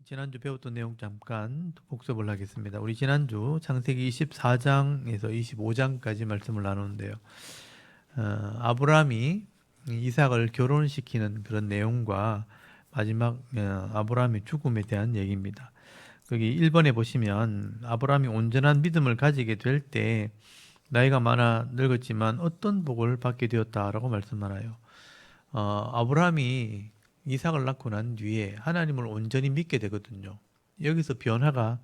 지난주 배웠던 내용 잠깐 복습을 하겠습니다. 우리 지난주 창세기 24장에서 25장까지 말씀을 나누는데요. 아브라함이 이삭을 결혼시키는 그런 내용과 마지막 아브라함의 죽음에 대한 얘기입니다. 거기 1번에 보시면 아브라함이 온전한 믿음을 가지게 될 때 나이가 많아 늙었지만 어떤 복을 받게 되었다라고 말씀하나요? 아브라함이 이삭을 낳고 난 뒤에 하나님을 온전히 믿게 되거든요. 여기서 변화가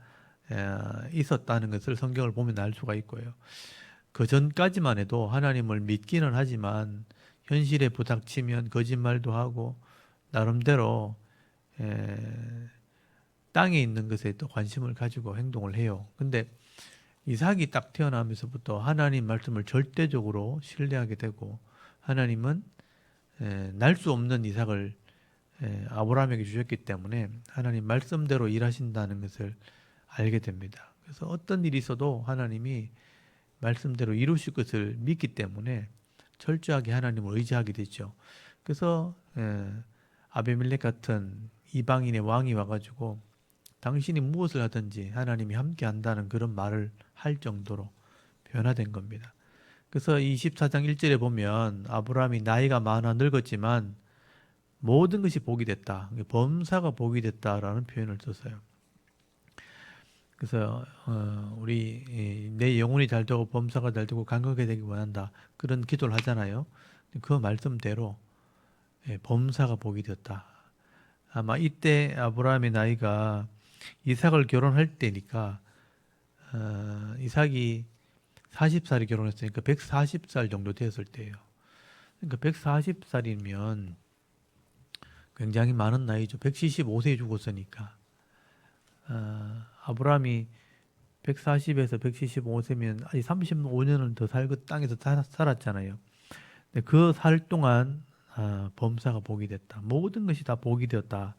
있었다는 것을 성경을 보면 알 수가 있고요. 그 전까지만 해도 하나님을 믿기는 하지만 현실에 부닥치면 거짓말도 하고 나름대로 땅에 있는 것에 또 관심을 가지고 행동을 해요. 근데 이삭이 딱 태어나면서부터 하나님 말씀을 절대적으로 신뢰하게 되고 하나님은 날 수 없는 이삭을 아브라함에게 주셨기 때문에 하나님 말씀대로 일하신다는 것을 알게 됩니다. 그래서 어떤 일이 있어도 하나님이 말씀대로 이루실 것을 믿기 때문에 철저하게 하나님을 의지하게 되죠. 그래서 아비멜렉 같은 이방인의 왕이 와가지고 당신이 무엇을 하든지 하나님이 함께 한다는 그런 말을 할 정도로 변화된 겁니다. 그래서 24장 1절에 보면 아브라함이 나이가 많아 늙었지만 모든 것이 복이 됐다. 범사가 복이 됐다라는 표현을 썼어요. 그래서 우리 내 영혼이 잘 되고 범사가 잘 되고 강건하게 되기 원한다. 그런 기도를 하잖아요. 그 말씀대로 범사가 복이 되었다. 아마 이때 아브라함의 나이가 이삭을 결혼할 때니까 이삭이 40살에 결혼했으니까 140살 정도 되었을 때예요. 그러니까 140살이면 굉장히 많은 나이죠. 175세에 죽었으니까. 아브라함이 140에서 175세면 아직 35년을 더 살고 땅에서 살았잖아요. 근데 그 살 동안 범사가 복이 됐다. 모든 것이 다 복이 되었다.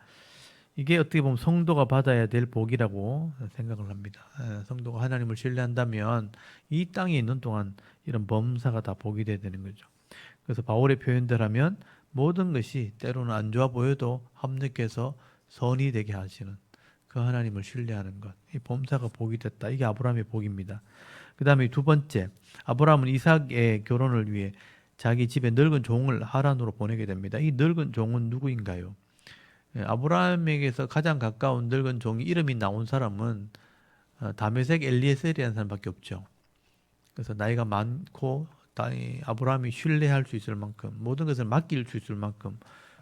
이게 어떻게 보면 성도가 받아야 될 복이라고 생각을 합니다. 성도가 하나님을 신뢰한다면 이 땅에 있는 동안 이런 범사가 다 복이 돼야 되는 거죠. 그래서 바울의 표현대로하면 모든 것이 때로는 안 좋아 보여도 합력해서 선이 되게 하시는 그 하나님을 신뢰하는 것. 이 범사가 복이 됐다. 이게 아브라함의 복입니다. 그 다음에 두 번째, 아브라함은 이삭의 결혼을 위해 자기 집에 늙은 종을 하란으로 보내게 됩니다. 이 늙은 종은 누구인가요? 아브라함에게서 가장 가까운 늙은 종이 이름이 나온 사람은 다메섹 엘리에셀이라는 사람밖에 없죠. 그래서 나이가 많고 아브라함이 신뢰할 수 있을 만큼 모든 것을 맡길 수 있을 만큼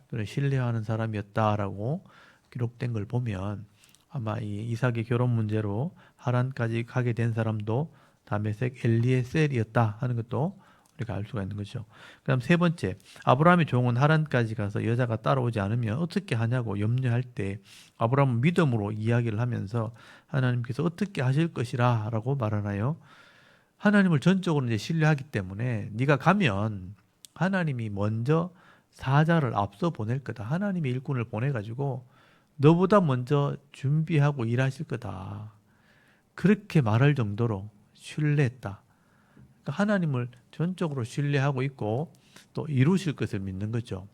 그런 신뢰하는 사람이었다라고 기록된 걸 보면 아마 이 이삭의 결혼 문제로 하란까지 가게 된 사람도 다메섹 엘리에셀이었다 하는 것도 우리가 알 수가 있는 거죠. 그다음 세 번째, 아브라함의 종은 하란까지 가서 여자가 따라오지 않으면 어떻게 하냐고 염려할 때 아브라함은 믿음으로 이야기를 하면서 하나님께서 어떻게 하실 것이라라고 말하나요? 하나님을 전적으로 이제 신뢰하기 때문에 네가 가면 하나님이 먼저 사자를 앞서 보낼 거다. 하나님의 일꾼을 보내가지고 너보다 먼저 준비하고 일하실 거다. 그렇게 말할 정도로 신뢰했다. 그러니까 하나님을 전적으로 신뢰하고 있고 또 이루실 것을 믿는 거죠.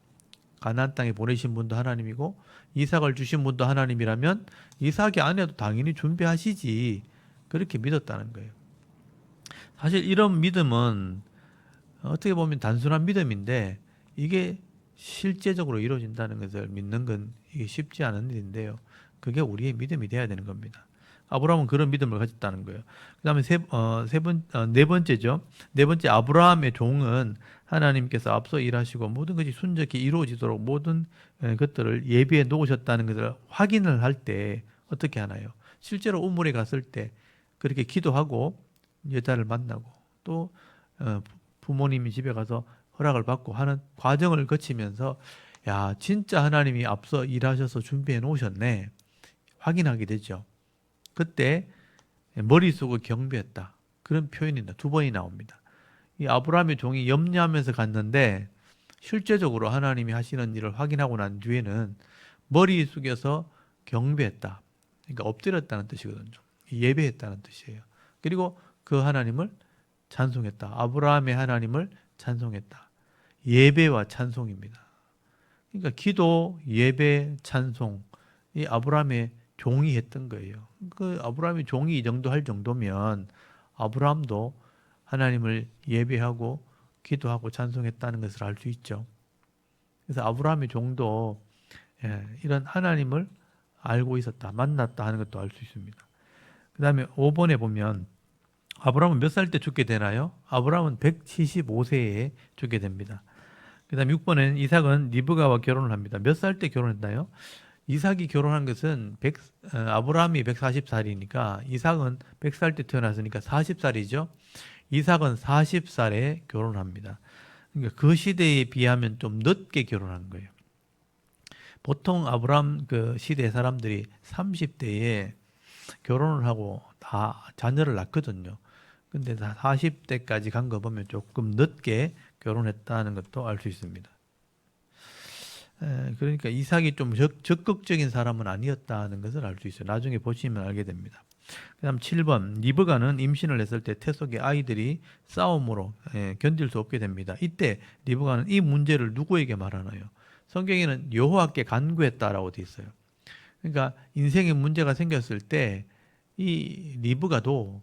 가나안 땅에 보내신 분도 하나님이고 이삭을 주신 분도 하나님이라면 이삭이 아내도 당연히 준비하시지. 그렇게 믿었다는 거예요. 사실 이런 믿음은 어떻게 보면 단순한 믿음인데 이게 실제적으로 이루어진다는 것을 믿는 건 이게 쉽지 않은 일인데요. 그게 우리의 믿음이 돼야 되는 겁니다. 아브라함은 그런 믿음을 가졌다는 거예요. 그다음에 네 번째죠. 네 번째 아브라함의 종은 하나님께서 앞서 일하시고 모든 것이 순적히 이루어지도록 모든 것들을 예비해 놓으셨다는 것을 확인을 할 때 어떻게 하나요? 실제로 우물에 갔을 때 그렇게 기도하고 여자를 만나고 또 부모님이 집에 가서 허락을 받고 하는 과정을 거치면서 야 진짜 하나님이 앞서 일하셔서 준비해 놓으셨네 확인하게 되죠. 그때 머릿속을 경배했다. 그런 표현이 두 번이 나옵니다. 이 아브라함의 종이 염려하면서 갔는데 실제적으로 하나님이 하시는 일을 확인하고 난 뒤에는 머리 숙여서 경배했다. 그러니까 엎드렸다는 뜻이거든요. 예배했다는 뜻이에요. 그리고 그 하나님을 찬송했다. 아브라함의 하나님을 찬송했다. 예배와 찬송입니다. 그러니까 기도, 예배, 찬송. 이 아브라함의 종이 했던 거예요. 그 아브라함이 종이 이 정도 할 정도면 아브라함도 하나님을 예배하고 기도하고 찬송했다는 것을 알 수 있죠. 그래서 아브라함의 종도 이런 하나님을 알고 있었다, 만났다 하는 것도 알 수 있습니다. 그 다음에 5번에 보면 아브라함은 몇 살 때 죽게 되나요? 아브라함은 175세에 죽게 됩니다. 그 다음에 6번에는 이삭은 리브가와 결혼을 합니다. 몇 살 때 결혼했나요? 이삭이 결혼한 것은 아브라함이 140살이니까 이삭은 100살 때 태어났으니까 40살이죠. 이삭은 40살에 결혼합니다. 그러니까 그 시대에 비하면 좀 늦게 결혼한 거예요. 보통 아브라함 그 시대 사람들이 30대에 결혼을 하고 다 자녀를 낳거든요. 근데 다 40대까지 간 거 보면 조금 늦게 결혼했다는 것도 알 수 있습니다. 그러니까 이삭이 좀 적극적인 사람은 아니었다는 것을 알 수 있어요. 나중에 보시면 알게 됩니다. 그 다음 7번 리브가는 임신을 했을 때 태 속의 아이들이 싸움으로 견딜 수 없게 됩니다. 이때 리브가는 이 문제를 누구에게 말하나요? 성경에는 여호와께 간구했다라고 되어 있어요. 그러니까 인생에 문제가 생겼을 때 이 리브가도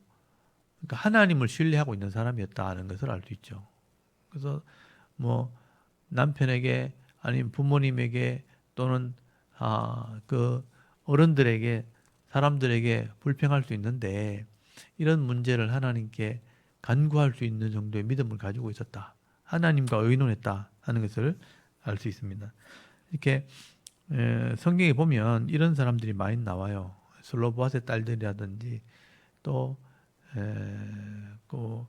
그러니까 하나님을 신뢰하고 있는 사람이었다는 것을 알 수 있죠. 그래서 뭐 남편에게 아니면 부모님에게 또는 그 어른들에게 사람들에게 불평할 수 있는데 이런 문제를 하나님께 간구할 수 있는 정도의 믿음을 가지고 있었다. 하나님과 의논했다 하는 것을 알 수 있습니다. 이렇게 성경에 보면 이런 사람들이 많이 나와요. 슬로보아스의 딸들이라든지 또 그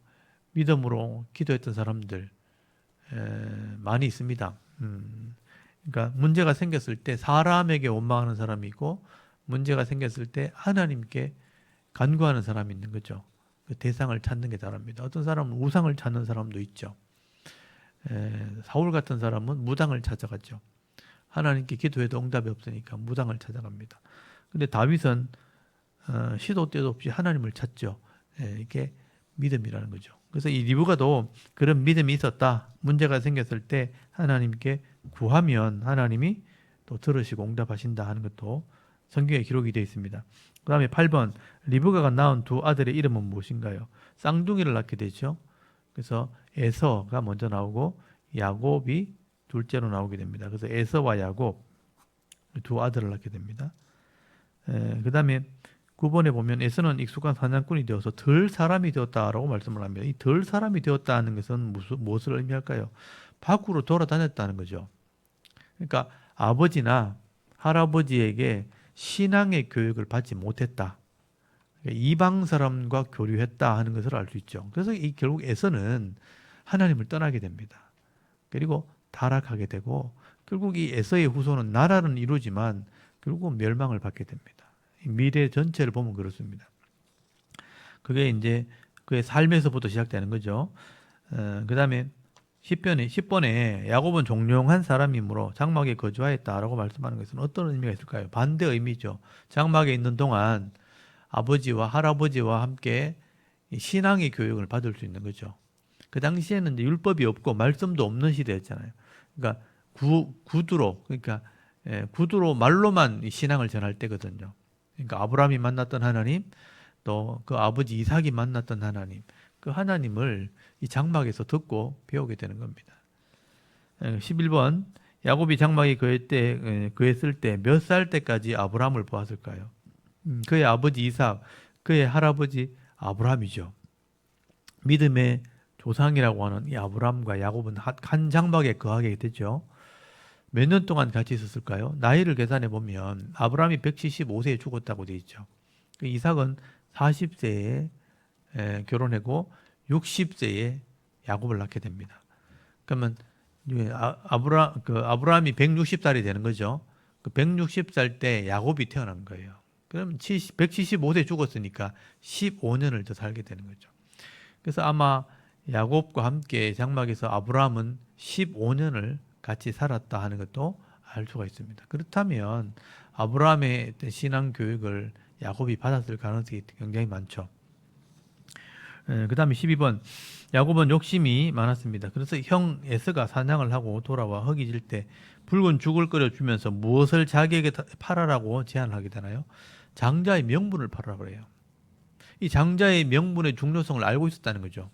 믿음으로 기도했던 사람들 많이 있습니다. 그러니까 문제가 생겼을 때 사람에게 원망하는 사람이 있고 문제가 생겼을 때 하나님께 간구하는 사람이 있는 거죠. 그 대상을 찾는 게 다릅니다. 어떤 사람은 우상을 찾는 사람도 있죠. 사울 같은 사람은 무당을 찾아갔죠. 하나님께 기도해도 응답이 없으니까 무당을 찾아갑니다. 근데 다윗은 시도 때도 없이 하나님을 찾죠. 이게 믿음이라는 거죠. 그래서 이 리브가도 그런 믿음이 있었다. 문제가 생겼을 때 하나님께 구하면 하나님이 또 들으시고 응답하신다 하는 것도 성경에 기록이 되어 있습니다. 그 다음에 8번 리브가가 낳은 두 아들의 이름은 무엇인가요? 쌍둥이를 낳게 되죠. 그래서 에서가 먼저 나오고 야곱이 둘째로 나오게 됩니다. 그래서 에서와 야곱 두 아들을 낳게 됩니다. 그 다음에 9번에 보면 에서는 익숙한 사냥꾼이 되어서 덜 사람이 되었다라고 말씀을 합니다. 이 덜 사람이 되었다는 것은 무엇을 의미할까요? 밖으로 돌아다녔다는 거죠. 그러니까 아버지나 할아버지에게 신앙의 교육을 받지 못했다. 그러니까 이방 사람과 교류했다 하는 것을 알 수 있죠. 그래서 결국 에서는 하나님을 떠나게 됩니다. 그리고 타락하게 되고 결국 이 에서의 후손은 나라는 이루지만 결국 멸망을 받게 됩니다. 미래 전체를 보면 그렇습니다. 그게 이제 그의 삶에서부터 시작되는 거죠. 그 다음에 10번에 야곱은 종용한 사람이므로 장막에 거주하였다라고 말씀하는 것은 어떤 의미가 있을까요? 반대 의미죠. 장막에 있는 동안 아버지와 할아버지와 함께 신앙의 교육을 받을 수 있는 거죠. 그 당시에는 이제 율법이 없고 말씀도 없는 시대였잖아요. 그러니까 구두로 그러니까 구두로 말로만 신앙을 전할 때거든요. 그러니까 아브라함이 만났던 하나님, 또 그 아버지 이삭이 만났던 하나님, 그 하나님을 이 장막에서 듣고 배우게 되는 겁니다. 11번 야곱이 장막에 거했을 때 몇 살 때까지 아브라함을 보았을까요? 그의 아버지 이삭, 그의 할아버지 아브라함이죠. 믿음의 조상이라고 하는 이 아브라함과 야곱은 한 장막에 거하게 되죠. 몇 년 동안 같이 있었을까요? 나이를 계산해 보면 아브라함이 175세에 죽었다고 되어 있죠. 이삭은 40세에 결혼하고 60세에 야곱을 낳게 됩니다. 그러면 아브라함이 160살이 되는 거죠. 그 160살 때 야곱이 태어난 거예요. 그럼 175세 죽었으니까 15년을 더 살게 되는 거죠. 그래서 아마 야곱과 함께 장막에서 아브라함은 15년을 같이 살았다 하는 것도 알 수가 있습니다. 그렇다면 아브라함의 신앙 교육을 야곱이 받았을 가능성이 굉장히 많죠. 그 다음에 12번. 야곱은 욕심이 많았습니다. 그래서 형 에서가 사냥을 하고 돌아와 허기질 때 붉은 죽을 끓여주면서 무엇을 자기에게 팔아라고 제안을 하게 되나요? 장자의 명분을 팔아라고 그래요. 이 장자의 명분의 중요성을 알고 있었다는 거죠.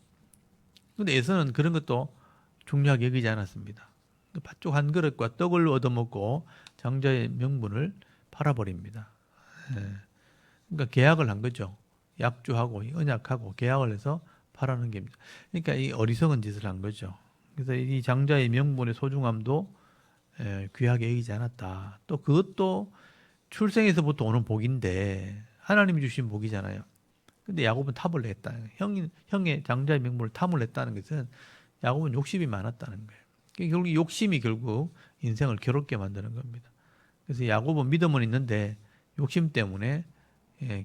근데 에서는 그런 것도 중요하게 여기지 않았습니다. 팥죽 한 그릇과 떡을 얻어먹고 장자의 명분을 팔아버립니다. 예. 그러니까 계약을 한 거죠. 약주하고 언약하고 계약을 해서 팔아는 겁니다. 그러니까 이 어리석은 짓을 한 거죠. 그래서 이 장자의 명분의 소중함도 귀하게 여기지 않았다. 또 그것도 출생에서부터 오는 복인데 하나님이 주신 복이잖아요. 근데 야곱은 탑을 냈다. 형의 장자의 명분을 탐을 냈다는 것은 야곱은 욕심이 많았다는 거예요. 결국 욕심이 결국 인생을 괴롭게 만드는 겁니다. 그래서 야곱은 믿음은 있는데 욕심 때문에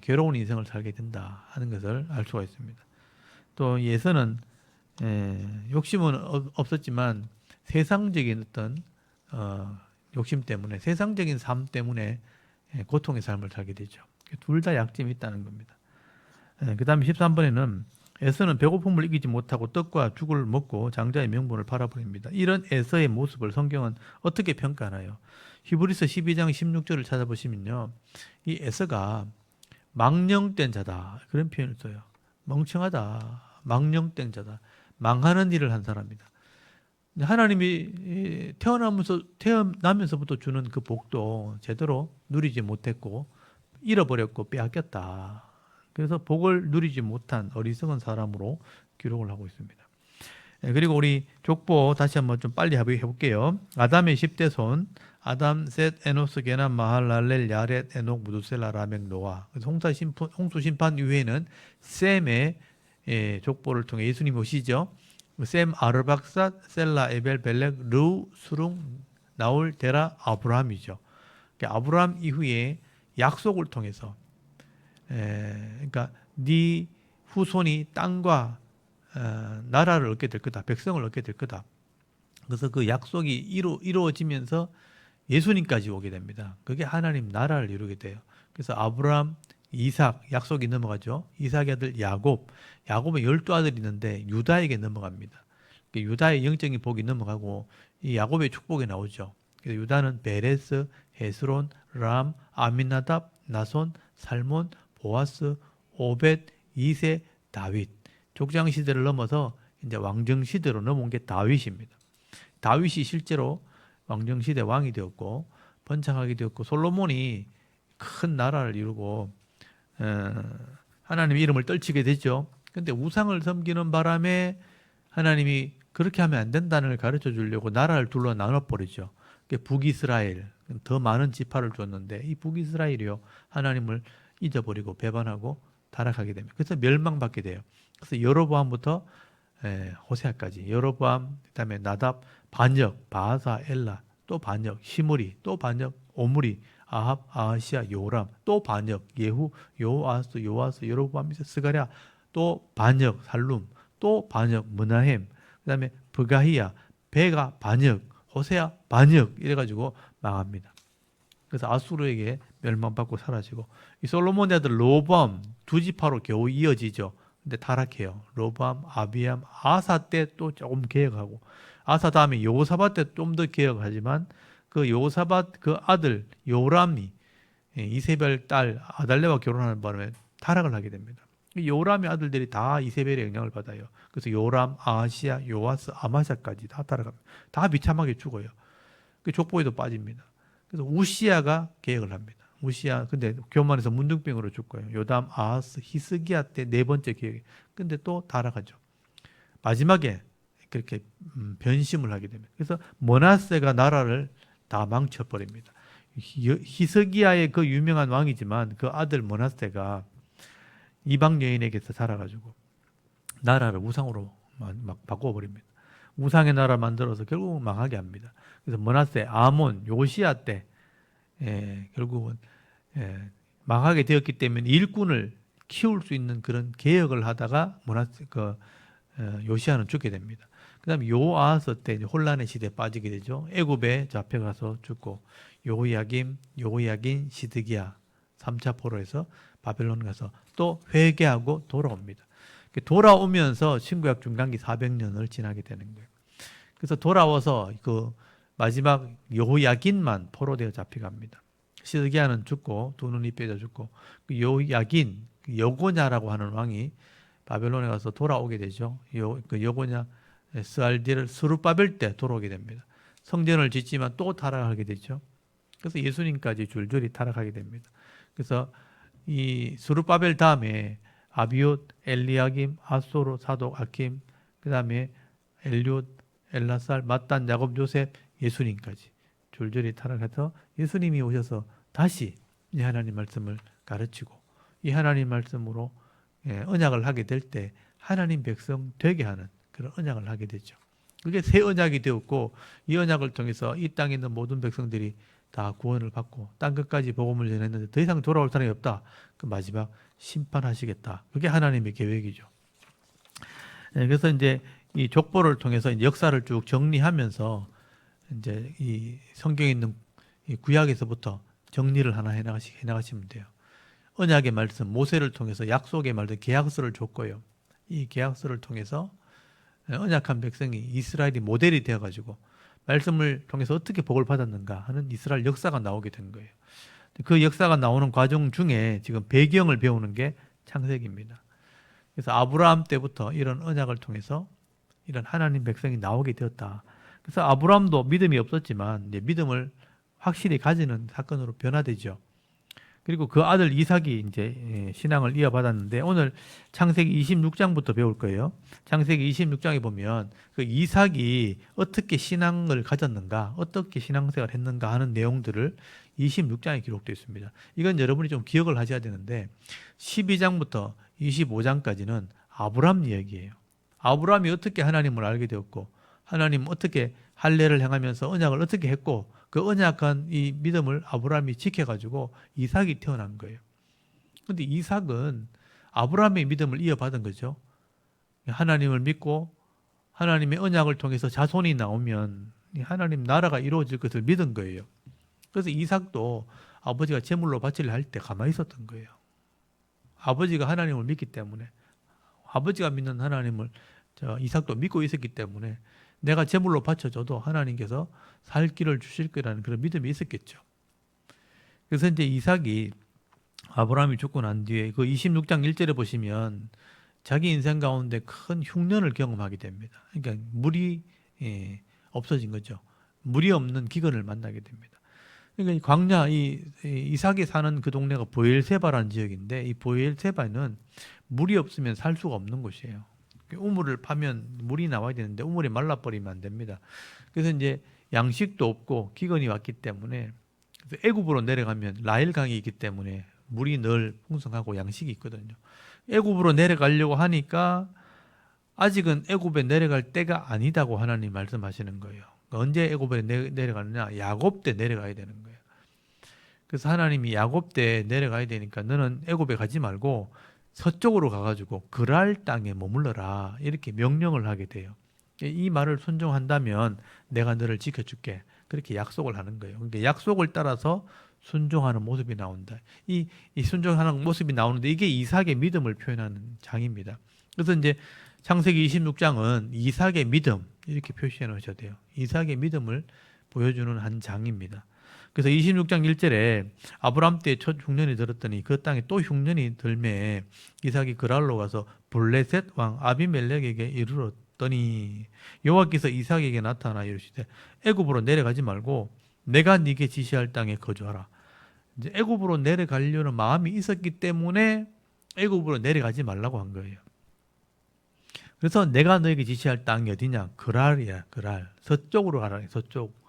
괴로운 인생을 살게 된다 하는 것을 알 수가 있습니다. 또 예서는 욕심은 없었지만 세상적인 어떤 욕심 때문에 세상적인 삶 때문에 고통의 삶을 살게 되죠. 둘 다 약점이 있다는 겁니다. 그 다음에 13번에는 에서는 배고픔을 이기지 못하고 떡과 죽을 먹고 장자의 명분을 팔아버립니다. 이런 에서의 모습을 성경은 어떻게 평가하나요? 히브리서 12장 16절을 찾아보시면요. 이 에서가 망령된 자다. 그런 표현을 써요. 멍청하다. 망령된 자다. 망하는 일을 한 사람이다. 하나님이 태어나면서부터 주는 그 복도 제대로 누리지 못했고 잃어버렸고 빼앗겼다. 그래서 복을 누리지 못한 어리석은 사람으로 기록을 하고 있습니다. 그리고 우리 족보 다시 한번 좀 빨리 해볼게요. 아담의 10대 손, 아담, 셋, 에노스, 게남, 마할랄렐, 야렛, 에녹, 무두셀라, 라멕, 노아. 그래서 홍수 심판 이후에는 셈의 족보를 통해 예수님 오시죠. 셈, 아르박삿, 셀라, 에벨, 벨렉, 르, 수룽, 나올, 데라, 아브라함이죠. 그러니까 아브라함 이후에 약속을 통해서 그러니까 네 후손이 땅과 나라를 얻게 될 거다. 백성을 얻게 될 거다. 그래서 그 약속이 이루어지면서 예수님까지 오게 됩니다. 그게 하나님 나라를 이루게 돼요. 그래서 아브라함, 이삭 약속이 넘어가죠. 이삭의 아들 야곱, 야곱의 12아들이 있는데 유다에게 넘어갑니다. 유다의 영적인 복이 넘어가고 이 야곱의 축복이 나오죠. 그래서 유다는 베레스, 헤스론, 람, 아미나답, 나손, 살몬, 보아스, 오벳, 이세, 다윗. 족장 시대를 넘어서 이제 왕정 시대로 넘어온 게 다윗입니다. 다윗이 실제로 왕정 시대 왕이 되었고 번창하게 되었고 솔로몬이 큰 나라를 이루고 하나님의 이름을 떨치게 되죠. 근데 우상을 섬기는 바람에 하나님이 그렇게 하면 안 된다는 걸 가르쳐 주려고 나라를 둘러 나눠버리죠. 북이스라엘, 더 많은 지파를 줬는데 이 북이스라엘이요 하나님을 잊어버리고 배반하고 타락하게 됩니다. 그래서 멸망받게 돼요. 그래서 여로보암부터 호세아까지 여로보암, 그다음에 나답, 반역, 바하사, 엘라, 또 반역, 시므리, 또 반역, 오므리, 아합, 아하시아, 요람, 또 반역, 예후, 요아스, 여로보암, 스가랴, 또 반역, 살룸, 또 반역, 므나헴, 그다음에 브가히야, 베가 반역, 호세아 반역 이래가지고 망합니다. 그래서 아수르에게 멸망받고 사라지고 이 솔로몬의 아들 로보암 두 지파로 겨우 이어지죠. 근데 타락해요. 로보암, 아비암, 아사 때 또 조금 개혁하고 아사 다음에 여호사밧 때 좀 더 개혁하지만 그 여호사밧 그 아들 요람이 이세벨 딸 아달랴와 결혼하는 바람에 타락을 하게 됩니다. 요람의 아들들이 다 이세벨의 영향을 받아요. 그래서 요람, 아하시아, 요아스, 아마샤까지 다 타락합니다. 다 비참하게 죽어요. 그 족보에도 빠집니다. 그래서 우시아가 개혁을 합니다. 우시아 근데 교만해서 문둥병으로 죽고요. 요담, 아하스, 히스기야 때 네 번째 개혁. 근데 또 타락하죠. 마지막에 그렇게 변심을 하게 됩니다. 그래서 므낫세가 나라를 다 망쳐버립니다. 히스기야의 그 유명한 왕이지만 그 아들 므낫세가 이방 여인에게서 살아가지고 나라를 우상으로 막 바꿔버립니다. 우상의 나라 만들어서 결국은 망하게 합니다. 그래서 므낫세, 아몬, 요시야 때 결국은 망하게 되었기 때문에 일꾼을 키울 수 있는 그런 개혁을 하다가 요시야는 죽게 됩니다. 그다음에 요아스 때 이제 혼란의 시대에 빠지게 되죠. 애굽에 잡혀가서 죽고 요호야김, 요호야긴, 시드기야 3차 포로에서 바벨론 가서 또 회개하고 돌아옵니다. 돌아오면서 신구약 중간기 400년을 지나게 되는 거예요. 그래서 돌아와서 그 마지막 여호야긴만 포로되어 잡혀갑니다. 시드기야는 죽고 두 눈이 빼져 죽고 그 여호야긴 여고냐라고 하는 왕이 바벨론에 가서 돌아오게 되죠. 그 여고냐 스알디를 스룹바벨 때 돌아오게 됩니다. 성전을 짓지만 또 타락하게 되죠. 그래서 예수님까지 줄줄이 타락하게 됩니다. 그래서 이 스룹바벨 다음에 아비옷, 엘리야김, 아소로, 사독, 아킴, 그 다음에 엘리옷, 엘라살, mat단, 야곱, 요셉, 예수님까지 줄줄이 타락해서 예수님이 오셔서 다시 이 하나님 말씀을 가르치고 이 하나님 말씀으로 언약을 하게 될 때 하나님 백성 되게 하는 그런 언약을 하게 되죠. 그게 새 언약이 되었고 이 언약을 통해서 이 땅에 있는 모든 백성들이 다 구원을 받고 땅 끝까지 복음을 전했는데 더 이상 돌아올 사람이 없다. 그 마지막 심판하시겠다. 그게 하나님의 계획이죠. 그래서 이제 이 족보를 통해서 이제 역사를 쭉 정리하면서 이제 이 성경에 있는 이 구약에서부터 정리를 하나 해나가시면 돼요. 언약의 말씀, 모세를 통해서 약속의 말씀, 계약서를 줬고요. 이 계약서를 통해서 언약한 백성이 이스라엘이 모델이 되어가지고 말씀을 통해서 어떻게 복을 받았는가 하는 이스라엘 역사가 나오게 된 거예요. 그 역사가 나오는 과정 중에 지금 배경을 배우는 게 창세기입니다. 그래서 아브라함 때부터 이런 언약을 통해서 이런 하나님 백성이 나오게 되었다. 그래서 아브라함도 믿음이 없었지만 이제 믿음을 확실히 가지는 사건으로 변화되죠. 그리고 그 아들 이삭이 이제 신앙을 이어받았는데 오늘 창세기 26장부터 배울 거예요. 창세기 26장에 보면 그 이삭이 어떻게 신앙을 가졌는가, 어떻게 신앙생활을 했는가 하는 내용들을 26장에 기록되어 있습니다. 이건 여러분이 좀 기억을 하셔야 되는데 12장부터 25장까지는 아브라함 이야기예요. 아브라함이 어떻게 하나님을 알게 되었고 하나님 어떻게 할례를 행하면서 언약을 어떻게 했고 그 언약한 이 믿음을 아브라함이 지켜가지고 이삭이 태어난 거예요. 그런데 이삭은 아브라함의 믿음을 이어받은 거죠. 하나님을 믿고 하나님의 언약을 통해서 자손이 나오면 하나님 나라가 이루어질 것을 믿은 거예요. 그래서 이삭도 아버지가 제물로 바치려 할 때 가만히 있었던 거예요. 아버지가 하나님을 믿기 때문에 아버지가 믿는 하나님을 이삭도 믿고 있었기 때문에 내가 제물로 바쳐줘도 하나님께서 살 길을 주실 거라는 그런 믿음이 있었겠죠. 그래서 이제 이삭이 아브라함이 죽고 난 뒤에 그 26장 1절에 보시면 자기 인생 가운데 큰 흉년을 경험하게 됩니다. 그러니까 물이 없어진 거죠. 물이 없는 기근을 만나게 됩니다. 그러니까 이 광야, 이삭이 사는 그 동네가 보엘세바라는 지역인데 이 보엘세바는 물이 없으면 살 수가 없는 곳이에요. 우물을 파면 물이 나와야 되는데 우물이 말라버리면 안 됩니다. 그래서 이제 양식도 없고 기근이 왔기 때문에 애굽으로 내려가면 라헬강이 있기 때문에 물이 늘 풍성하고 양식이 있거든요. 애굽으로 내려가려고 하니까 아직은 애굽에 내려갈 때가 아니다고 하나님 말씀하시는 거예요. 언제 애굽에 내려가느냐? 야곱 때 내려가야 되는 거예요. 그래서 하나님이 야곱 때 내려가야 되니까 너는 애굽에 가지 말고 서쪽으로 가가지고 그랄 땅에 머물러라 이렇게 명령을 하게 돼요. 이 말을 순종한다면 내가 너를 지켜줄게 그렇게 약속을 하는 거예요. 그러니까 약속을 따라서 순종하는 모습이 나온다. 이 순종하는 모습이 나오는데 이게 이삭의 믿음을 표현하는 장입니다. 그래서 이제 창세기 26장은 이삭의 믿음 이렇게 표시해 놓으셔야 돼요. 이삭의 믿음을 보여주는 한 장입니다. 그래서 26장 1절에 아브라함 때 첫 흉년이 들었더니 그 땅에 또 흉년이 들매 이삭이 그랄로 가서 블레셋 왕 아비멜렉에게 이르렀더니 여호와께서 이삭에게 나타나 이르시되 애굽으로 내려가지 말고 내가 네게 지시할 땅에 거주하라. 이제 애굽으로 내려가려는 마음이 있었기 때문에 애굽으로 내려가지 말라고 한 거예요. 그래서 내가 너에게 지시할 땅이 어디냐? 그랄이야, 그랄. 서쪽으로 가라. 서쪽.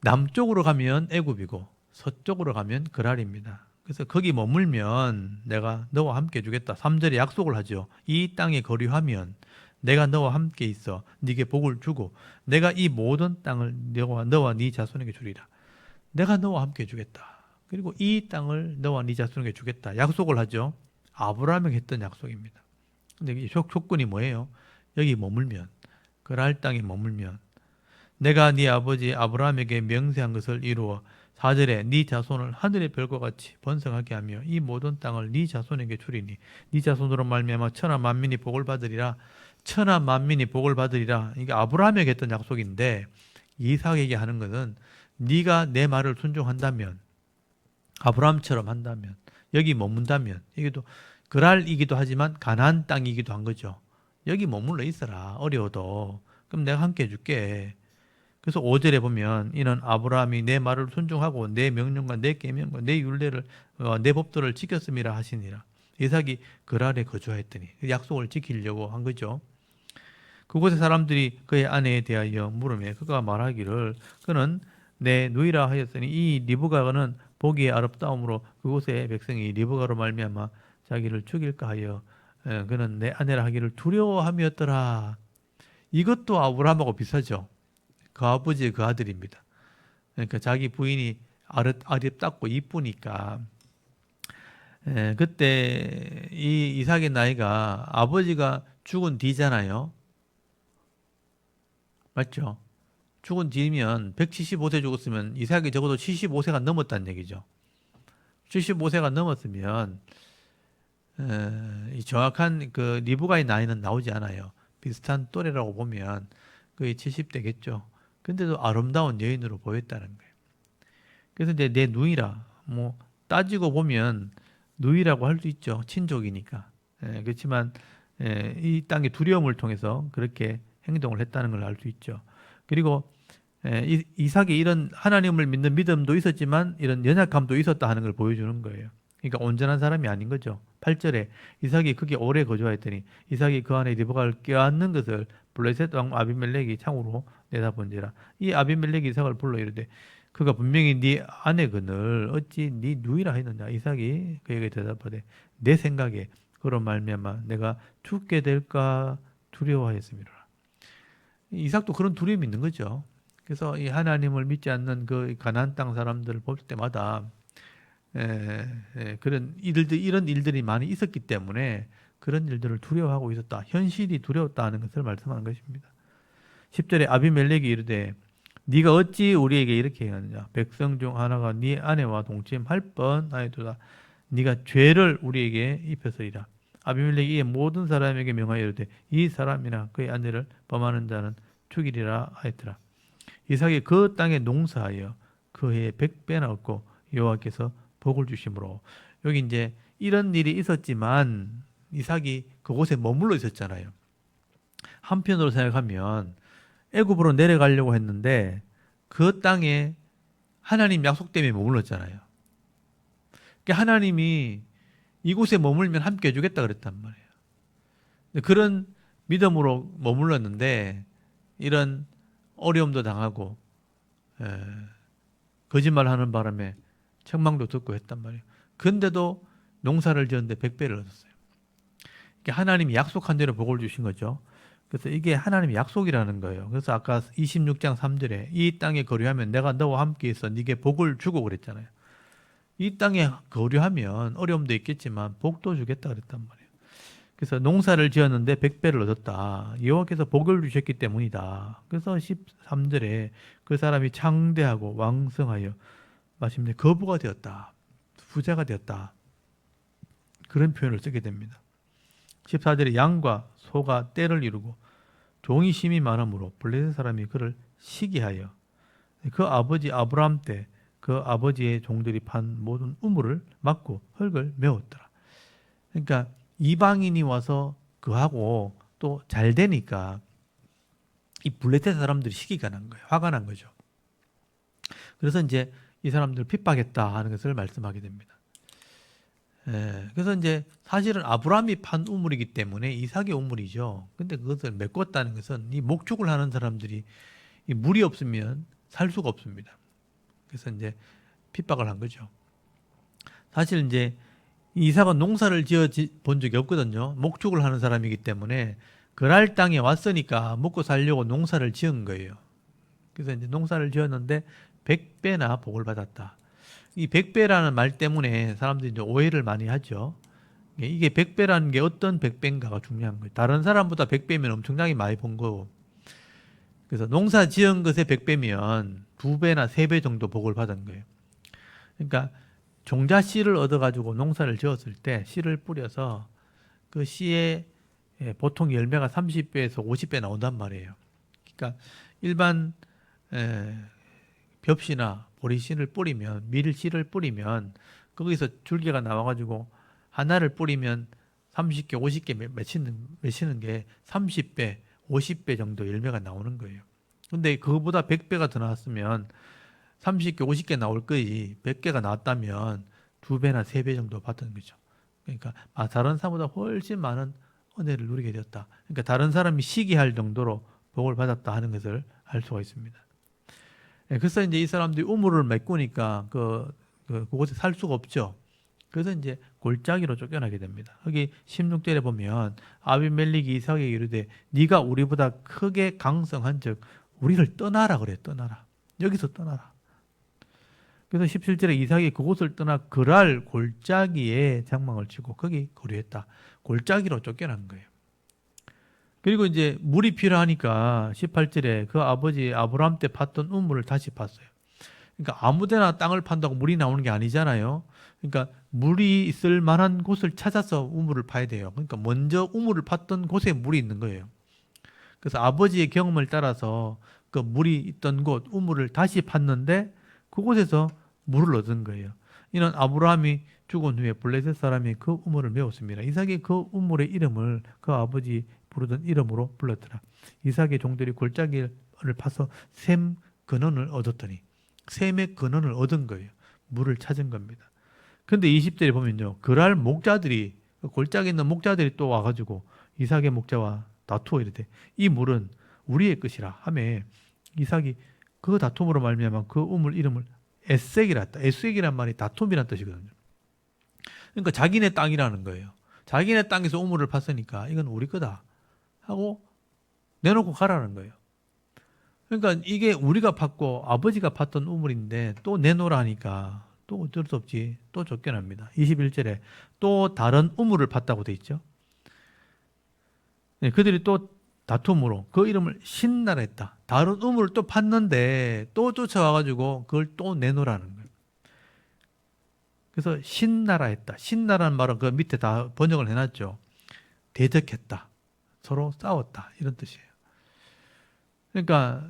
남쪽으로 가면 애굽이고 서쪽으로 가면 그랄입니다. 그래서 거기 머물면 내가 너와 함께 주겠다. 3절에 약속을 하죠. 이 땅에 거류하면 내가 너와 함께 있어 네게 복을 주고 내가 이 모든 땅을 너와 네 자손에게 주리라. 내가 너와 함께 주겠다. 그리고 이 땅을 너와 네 자손에게 주겠다. 약속을 하죠. 아브라함에게 했던 약속입니다. 근데 이 조건이 뭐예요? 여기 머물면 그랄 땅에 머물면 내가 네 아버지 아브라함에게 명세한 것을 이루어 4절에 네 자손을 하늘의 별과 같이 번성하게 하며 이 모든 땅을 네 자손에게 주리니 네 자손으로 말미암아 천하 만민이 복을 받으리라. 천하 만민이 복을 받으리라. 이게 아브라함에게 했던 약속인데 이삭에게 하는 것은 네가 내 말을 순종한다면, 아브라함처럼 한다면, 여기 머문다면, 이게 또 그랄이기도 하지만 가나안 땅이기도 한 거죠. 여기 머물러 있어라. 어려워도. 그럼 내가 함께 해줄게. 그래서 5절에 보면 이는 아브라함이 내 말을 순종하고 내 명령과 내 계명과 내 율례를 내 법도를 지켰음이라 하시니라. 이삭이 그랄에 거주하였더니 약속을 지키려고 한 거죠. 그곳의 사람들이 그의 아내에 대하여 물으며 그가 말하기를 그는 내 누이라 하였으니 이 리브가는 보기에 아름다움으로 그곳의 백성이 리브가로 말미암아 자기를 죽일까 하여 그는 내 아내라 하기를 두려워함이었더라. 이것도 아브라함하고 비슷하죠. 그 아버지 그 아들입니다. 그러니까 자기 부인이 아름답고 이쁘니까 그때 이 이삭의 나이가 아버지가 죽은 뒤잖아요. 맞죠? 죽은 뒤면 175세 죽었으면 이삭이 적어도 75세가 넘었다는 얘기죠. 75세가 넘었으면 이 정확한 그 리브가의 나이는 나오지 않아요. 비슷한 또래라고 보면 거의 70대겠죠. 근데도 아름다운 여인으로 보였다는 거예요. 그래서 이제 내 누이라 뭐 따지고 보면 누이라고 할 수 있죠. 친족이니까. 그렇지만 이 땅의 두려움을 통해서 그렇게 행동을 했다는 걸 알 수 있죠. 그리고 이삭이 이런 하나님을 믿는 믿음도 있었지만 이런 연약함도 있었다 하는 걸 보여주는 거예요. 그러니까 온전한 사람이 아닌 거죠. 8절에 이삭이 거기 오래 거주하였더니 이삭이 그 안에 리브가를 껴안는 것을 블레셋 왕 아비멜렉이 창으로 내다본지라. 이 아비멜렉이 이삭을 불러 이르되 그가 분명히 네 아내거늘 어찌 네 누이라 했느냐. 이삭이 그에게 대답하되 내 생각에 그런 말미암아 내가 죽게 될까 두려워하였음이라. 이삭도 그런 두려움이 있는 거죠. 그래서 이 하나님을 믿지 않는 그 가나안 땅 사람들을 볼 때마다 그런 이런 일들이 많이 있었기 때문에 그런 일들을 두려워하고 있었다. 현실이 두려웠다 하는 것을 말씀하는 것입니다. 10절에 아비멜렉이 이르되 네가 어찌 우리에게 이렇게 행하느냐. 백성 중 하나가 네 아내와 동침할 뻔하였도다. 네가 죄를 우리에게 입혀서이라. 아비멜렉이 이에 모든 사람에게 명하여 이르되 이 사람이나 그의 아내를 범하는 자는 죽이리라 하였더라. 이삭이 그 땅에 농사하여 그 해에 100배나 얻고 여호와께서 복을 주심으로. 여기 이제 이런 일이 있었지만 이삭이 그곳에 머물러 있었잖아요. 한편으로 생각하면 애굽으로 내려가려고 했는데 그 땅에 하나님 약속 때문에 머물렀잖아요. 그러니까 하나님이 이곳에 머물면 함께 해주겠다 그랬단 말이에요. 그런 믿음으로 머물렀는데 이런 어려움도 당하고 거짓말하는 바람에 책망도 듣고 했단 말이에요. 근데도 농사를 지었는데 100배를 얻었어요. 그러니까 하나님이 약속한 대로 복을 주신 거죠. 그래서 이게 하나님의 약속이라는 거예요. 그래서 아까 26장 3절에 이 땅에 거류하면 내가 너와 함께 있어 네게 복을 주고 그랬잖아요. 이 땅에 거류하면 어려움도 있겠지만 복도 주겠다 그랬단 말이에요. 그래서 농사를 지었는데 100배를 얻었다. 여호와께서 복을 주셨기 때문이다. 그래서 13절에 그 사람이 창대하고 왕성하여 마침내 거부가 되었다. 부자가 되었다. 그런 표현을 쓰게 됩니다. 14절에 양과 소가 떼를 이루고 종이 심이 많으므로 블레셋 사람이 그를 시기하여 그 아버지 아브라함 때 그 아버지의 종들이 판 모든 우물을 막고 흙을 메웠더라. 그러니까 이방인이 와서 그하고 또 잘 되니까 이 블레셋 사람들이 시기가 난 거예요. 화가 난 거죠. 그래서 이제 이 사람들 핍박했다 하는 것을 말씀하게 됩니다. 그래서 이제 사실은 아브라함이 판 우물이기 때문에 이삭의 우물이죠. 근데 그것을 메꿨다는 것은 이 목축을 하는 사람들이 이 물이 없으면 살 수가 없습니다. 그래서 이제 핍박을 한 거죠. 사실 이제 이삭은 농사를 지어 본 적이 없거든요. 목축을 하는 사람이기 때문에 그랄 땅에 왔으니까 먹고 살려고 농사를 지은 거예요. 그래서 이제 농사를 지었는데 100배나 복을 받았다. 이 100배라는 말 때문에 사람들이 이제 오해를 많이 하죠. 이게 100배라는 게 어떤 100배인가가 중요한 거예요. 다른 사람보다 100배면 엄청나게 많이 번 거고. 그래서 농사 지은 것에 100배면 2배나 3배 정도 복을 받은 거예요. 그러니까 종자 씨를 얻어가지고 농사를 지었을 때 씨를 뿌려서 그 씨에 보통 열매가 30배에서 50배 나온단 말이에요. 그러니까 일반 에, 벽씨나 보리씨를 뿌리면 밀씨를 뿌리면 거기서 줄기가 나와가지고 하나를 뿌리면 30개, 50개 맺히는 게 30배, 50배 정도 열매가 나오는 거예요. 근데 그거보다 100배가 더 나왔으면 30개, 50개 나올 거지 100개가 나왔다면 2배나 3배 정도 받는 거죠. 그러니까 다른 사람보다 훨씬 많은 은혜를 누리게 되었다. 그러니까 다른 사람이 시기할 정도로 복을 받았다 하는 것을 알 수가 있습니다. 그래서 이제 이 사람들이 우물을 메꾸니까 그곳에 살 수가 없죠. 그래서 이제 골짜기로 쫓겨나게 됩니다. 여기 16절에 보면 아비멜렉이 이삭에게 이르되 네가 우리보다 크게 강성한즉 우리를 떠나라 그래. 떠나라. 여기서 떠나라. 그래서 17절에 이삭이 그곳을 떠나 그랄 골짜기에 장막을 치고 거기 거류했다. 골짜기로 쫓겨난 거예요. 그리고 이제 물이 필요하니까 18절에 그 아버지 아브라함 때 팠던 우물을 다시 팠어요. 그러니까 아무데나 땅을 판다고 물이 나오는 게 아니잖아요. 그러니까 물이 있을 만한 곳을 찾아서 우물을 파야 돼요. 그러니까 먼저 우물을 팠던 곳에 물이 있는 거예요. 그래서 아버지의 경험을 따라서 그 물이 있던 곳 우물을 다시 팠는데 그곳에서 물을 얻은 거예요. 이는 아브라함이 죽은 후에 블레셋 사람이 그 우물을 메웠습니다. 이삭이 그 우물의 이름을 그 아버지 부르던 이름으로 불렀더라. 이삭의 종들이 골짜기를 파서 샘 근원을 얻었더니 샘의 근원을 얻은 거예요. 물을 찾은 겁니다. 근데 20절에 보면요. 그랄 목자들이 골짜기에 있는 목자들이 또 와가지고 이삭의 목자와 다투어 이르되 이 물은 우리의 것이라 하매 이삭이 그 다툼으로 말미암아 그 우물 이름을 에색이라 했다. 에색이란 말이 다툼이란 뜻이거든요. 그러니까 자기네 땅이라는 거예요. 자기네 땅에서 우물을 팠으니까 이건 우리 거다 하고 내놓고 가라는 거예요. 그러니까 이게 우리가 팠고 아버지가 팠던 우물인데 또 내놓으라 하니까 또 어쩔 수 없지. 또 쫓겨납니다. 21절에 또 다른 우물을 팠다고 돼 있죠. 네, 그들이 또 다툼으로 그 이름을 신나라 했다. 다른 우물을 또 팠는데 또 쫓아와가지고 그걸 또 내놓으라는 거예요. 그래서 신나라 했다. 신나라는 말은 그 밑에 다 번역을 해놨죠. 대적했다. 서로 싸웠다. 이런 뜻이에요. 그러니까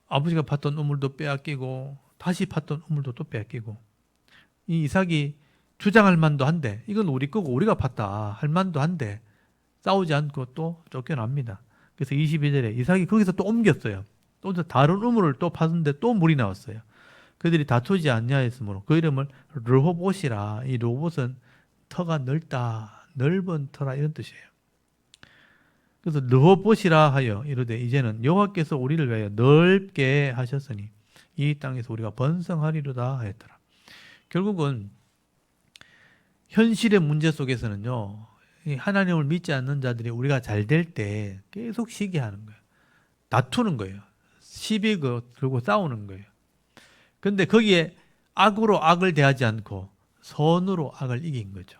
아버지가 팠던 우물도 빼앗기고 다시 팠던 우물도 또 빼앗기고 이 이삭이 주장할 만도 한데 이건 우리 거고 우리가 팠다 할 만도 한데 싸우지 않고 또 쫓겨납니다. 그래서 22절에 이삭이 거기서 또 옮겼어요. 또 다른 우물을 또 팠는데 또 물이 나왔어요. 그들이 다투지 않냐했으므로 그 이름을 르호봇이라. 이 르호봇은 터가 넓다, 넓은 터라 이런 뜻이에요. 그래서 르호봇이라 하여 이르되 이제는 여호와께서 우리를 위하여 넓게 하셨으니 이 땅에서 우리가 번성하리로다 하였더라. 결국은 현실의 문제 속에서는요. 하나님을 믿지 않는 자들이 우리가 잘 될 때 계속 시기하는 거예요. 다투는 거예요. 시비 걸고 싸우는 거예요. 근데 거기에 악으로 악을 대하지 않고 선으로 악을 이긴 거죠.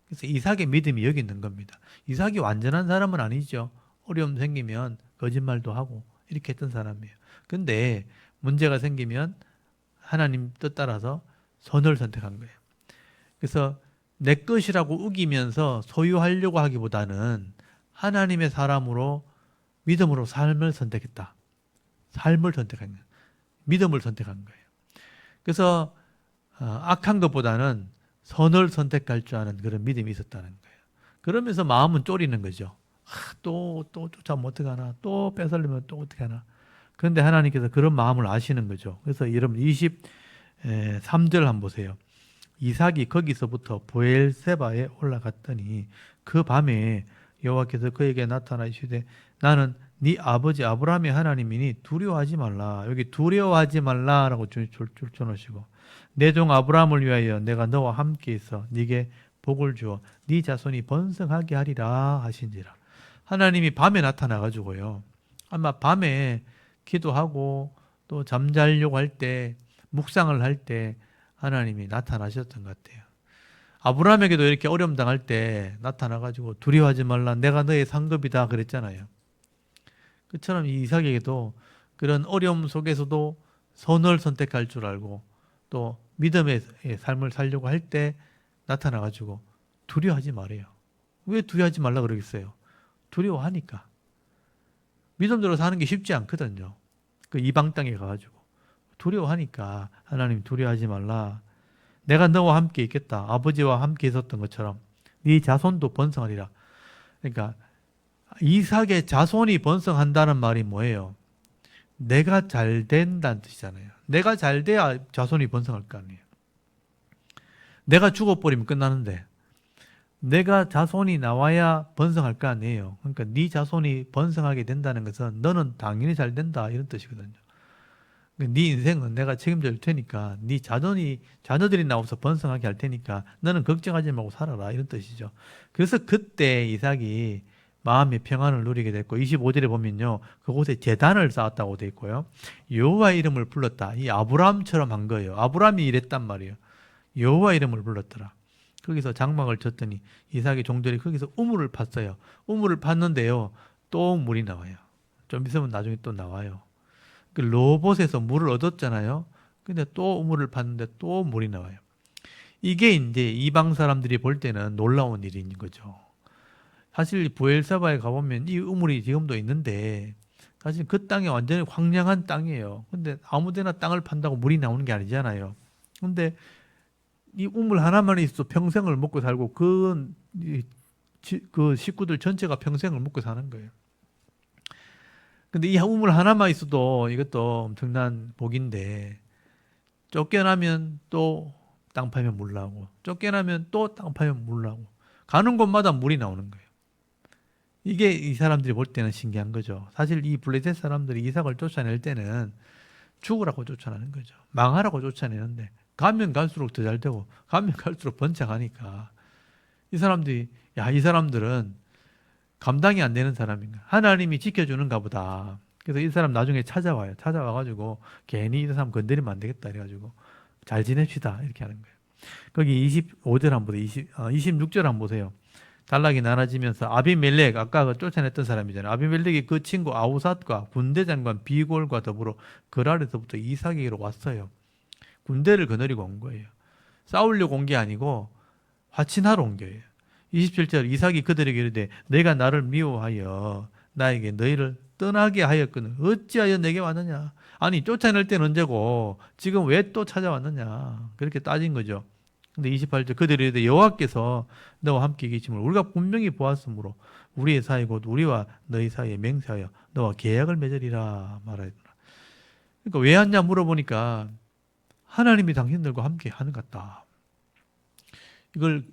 그래서 이삭의 믿음이 여기 있는 겁니다. 이삭이 완전한 사람은 아니죠. 어려움 생기면 거짓말도 하고 이렇게 했던 사람이에요. 근데 문제가 생기면 하나님 뜻 따라서 선을 선택한 거예요. 그래서 내 것이라고 우기면서 소유하려고 하기보다는 하나님의 사람으로 믿음으로 삶을 선택했다. 삶을 선택한 거예요. 믿음을 선택한 거예요. 그래서 악한 것보다는 선을 선택할 줄 아는 그런 믿음이 있었다는 거예요. 그러면서 마음은 쫄이는 거죠. 또 쫓아오면 어떡하나, 또 뺏으려면 또 어떡하나. 그런데 하나님께서 그런 마음을 아시는 거죠. 그래서 여러분 23절 한번 보세요. 이삭이 거기서부터 브엘세바에 올라갔더니 그 밤에 여호와께서 그에게 나타나시되 나는 네 아버지 아브라함의 하나님이니 두려워하지 말라. 여기 두려워하지 말라라고 줄쳐놓으시고 내 종 아브라함을 위하여 내가 너와 함께 있어 네게 복을 주어 네 자손이 번성하게 하리라 하신지라. 하나님이 밤에 나타나가지고요. 아마 밤에 기도하고 또 잠자려고 할 때 묵상을 할 때 하나님이 나타나셨던 것 같아요. 아브라함에게도 이렇게 어려움 당할 때 나타나가지고 두려워하지 말라 내가 너의 상급이다 그랬잖아요. 그처럼 이삭에게도 그런 어려움 속에서도 선을 선택할 줄 알고 또 믿음의 삶을 살려고 할 때 나타나가지고 두려워하지 말아요. 왜 두려워하지 말라 그러겠어요? 두려워하니까. 믿음대로 사는 게 쉽지 않거든요. 그 이방 땅에 가가지고 두려워하니까 하나님 두려워하지 말라. 내가 너와 함께 있겠다. 아버지와 함께 있었던 것처럼 네 자손도 번성하리라. 그러니까 이삭의 자손이 번성한다는 말이 뭐예요? 내가 잘 된다는 뜻이잖아요. 내가 잘 돼야 자손이 번성할 거 아니에요. 내가 죽어버리면 끝나는데 내가 자손이 나와야 번성할 거 아니에요. 그러니까 네 자손이 번성하게 된다는 것은 너는 당연히 잘 된다 이런 뜻이거든요. 네 인생은 내가 책임질 테니까 네 자녀들이 나와서 번성하게 할 테니까 너는 걱정하지 말고 살아라 이런 뜻이죠. 그래서 그때 이삭이 마음의 평안을 누리게 됐고 25절에 보면요. 그곳에 제단을 쌓았다고 돼 있고요. 여호와 이름을 불렀다. 이 아브라함처럼 한 거예요. 아브라함이 이랬단 말이에요. 여호와 이름을 불렀더라. 거기서 장막을 쳤더니 이삭의 종들이 거기서 우물을 팠어요. 우물을 팠는데요. 또 물이 나와요. 좀 있으면 나중에 또 나와요. 그 로봇에서 물을 얻었잖아요. 근데 또 우물을 팠는데 또 물이 나와요. 이게 이제 이방 사람들이 볼 때는 놀라운 일인 거죠. 사실 부엘사바에 가보면 이 우물이 지금도 있는데 사실 그 땅이 완전히 황량한 땅이에요. 근데 아무데나 땅을 판다고 물이 나오는 게 아니잖아요. 근데 이 우물 하나만 있어도 평생을 먹고 살고 그 식구들 전체가 평생을 먹고 사는 거예요. 근데 이 우물 하나만 있어도 이것도 엄청난 복인데 쫓겨나면 또 땅 파면 물 나오고 쫓겨나면 또 땅 파면 물 나오고 가는 곳마다 물이 나오는 거예요. 이게 이 사람들이 볼 때는 신기한 거죠. 사실 이 블레셋 사람들이 이삭을 쫓아낼 때는 죽으라고 쫓아내는 거죠. 망하라고 쫓아내는데 가면 갈수록 더 잘 되고 가면 갈수록 번창하니까 이 사람들이 이 사람들은 감당이 안 되는 사람인가. 하나님이 지켜주는가 보다. 그래서 이 사람 나중에 찾아와요. 찾아와가지고 괜히 이 사람 건드리면 안 되겠다 이래가지고 잘 지냅시다 이렇게 하는 거예요. 거기 25절 한번 보세요. 26절 한번 보세요. 단락이 나눠지면서 아비멜렉 아까 그 쫓아냈던 사람이잖아요. 아비멜렉이 그 친구 아우삿과 군대 장관 비골과 더불어 그랄에서부터 이삭에게로 왔어요. 군대를 거느리고 온 거예요. 싸우려고 온 게 아니고 화친하러 온 거예요. 27절 이삭이 그들에게 이르되 내가 나를 미워하여 나에게 너희를 떠나게 하였거늘 어찌하여 내게 왔느냐. 아니 쫓아낼 때는 언제고 지금 왜 또 찾아왔느냐. 그렇게 따진 거죠. 근데 28절 그들이 이르되 여호와께서 너와 함께 계심을 우리가 분명히 보았으므로 우리의 사이 곧 우리와 너희 사이에 맹세하여 너와 계약을 맺으리라 말하였더라. 그러니까 왜 왔냐 물어보니까 하나님이 당신들과 함께 하는 것 같다. 이걸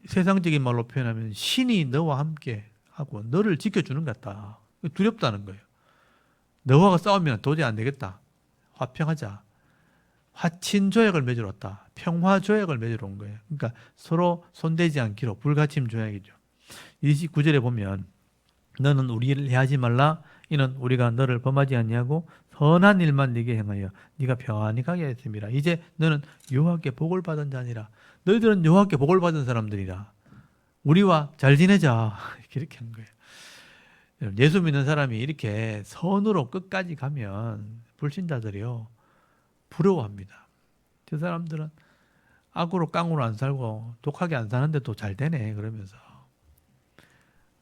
세상적인 말로 표현하면 신이 너와 함께 하고 너를 지켜주는 것 같다. 두렵다는 거예요. 너와 싸우면 도저히 안 되겠다. 화평하자. 화친 조약을 맺으러 왔다. 평화 조약을 맺으러 온 거예요. 그러니까 서로 손대지 않기로 불가침 조약이죠. 29절에 보면 너는 우리를 해하지 말라. 이는 우리가 너를 범하지 아니하고 선한 일만 네게 행하여 네가 평안히 가게 하였습니다. 이제 너는 여호와께 복을 받은 자니라. 너희들은 여호와께 복을 받은 사람들이라. 우리와 잘 지내자. 이렇게 한 거예요. 예수 믿는 사람이 이렇게 선으로 끝까지 가면 불신자들이요 부러워합니다. 저 사람들은 악으로 깡으로 안 살고 독하게 안 사는데도 잘 되네 그러면서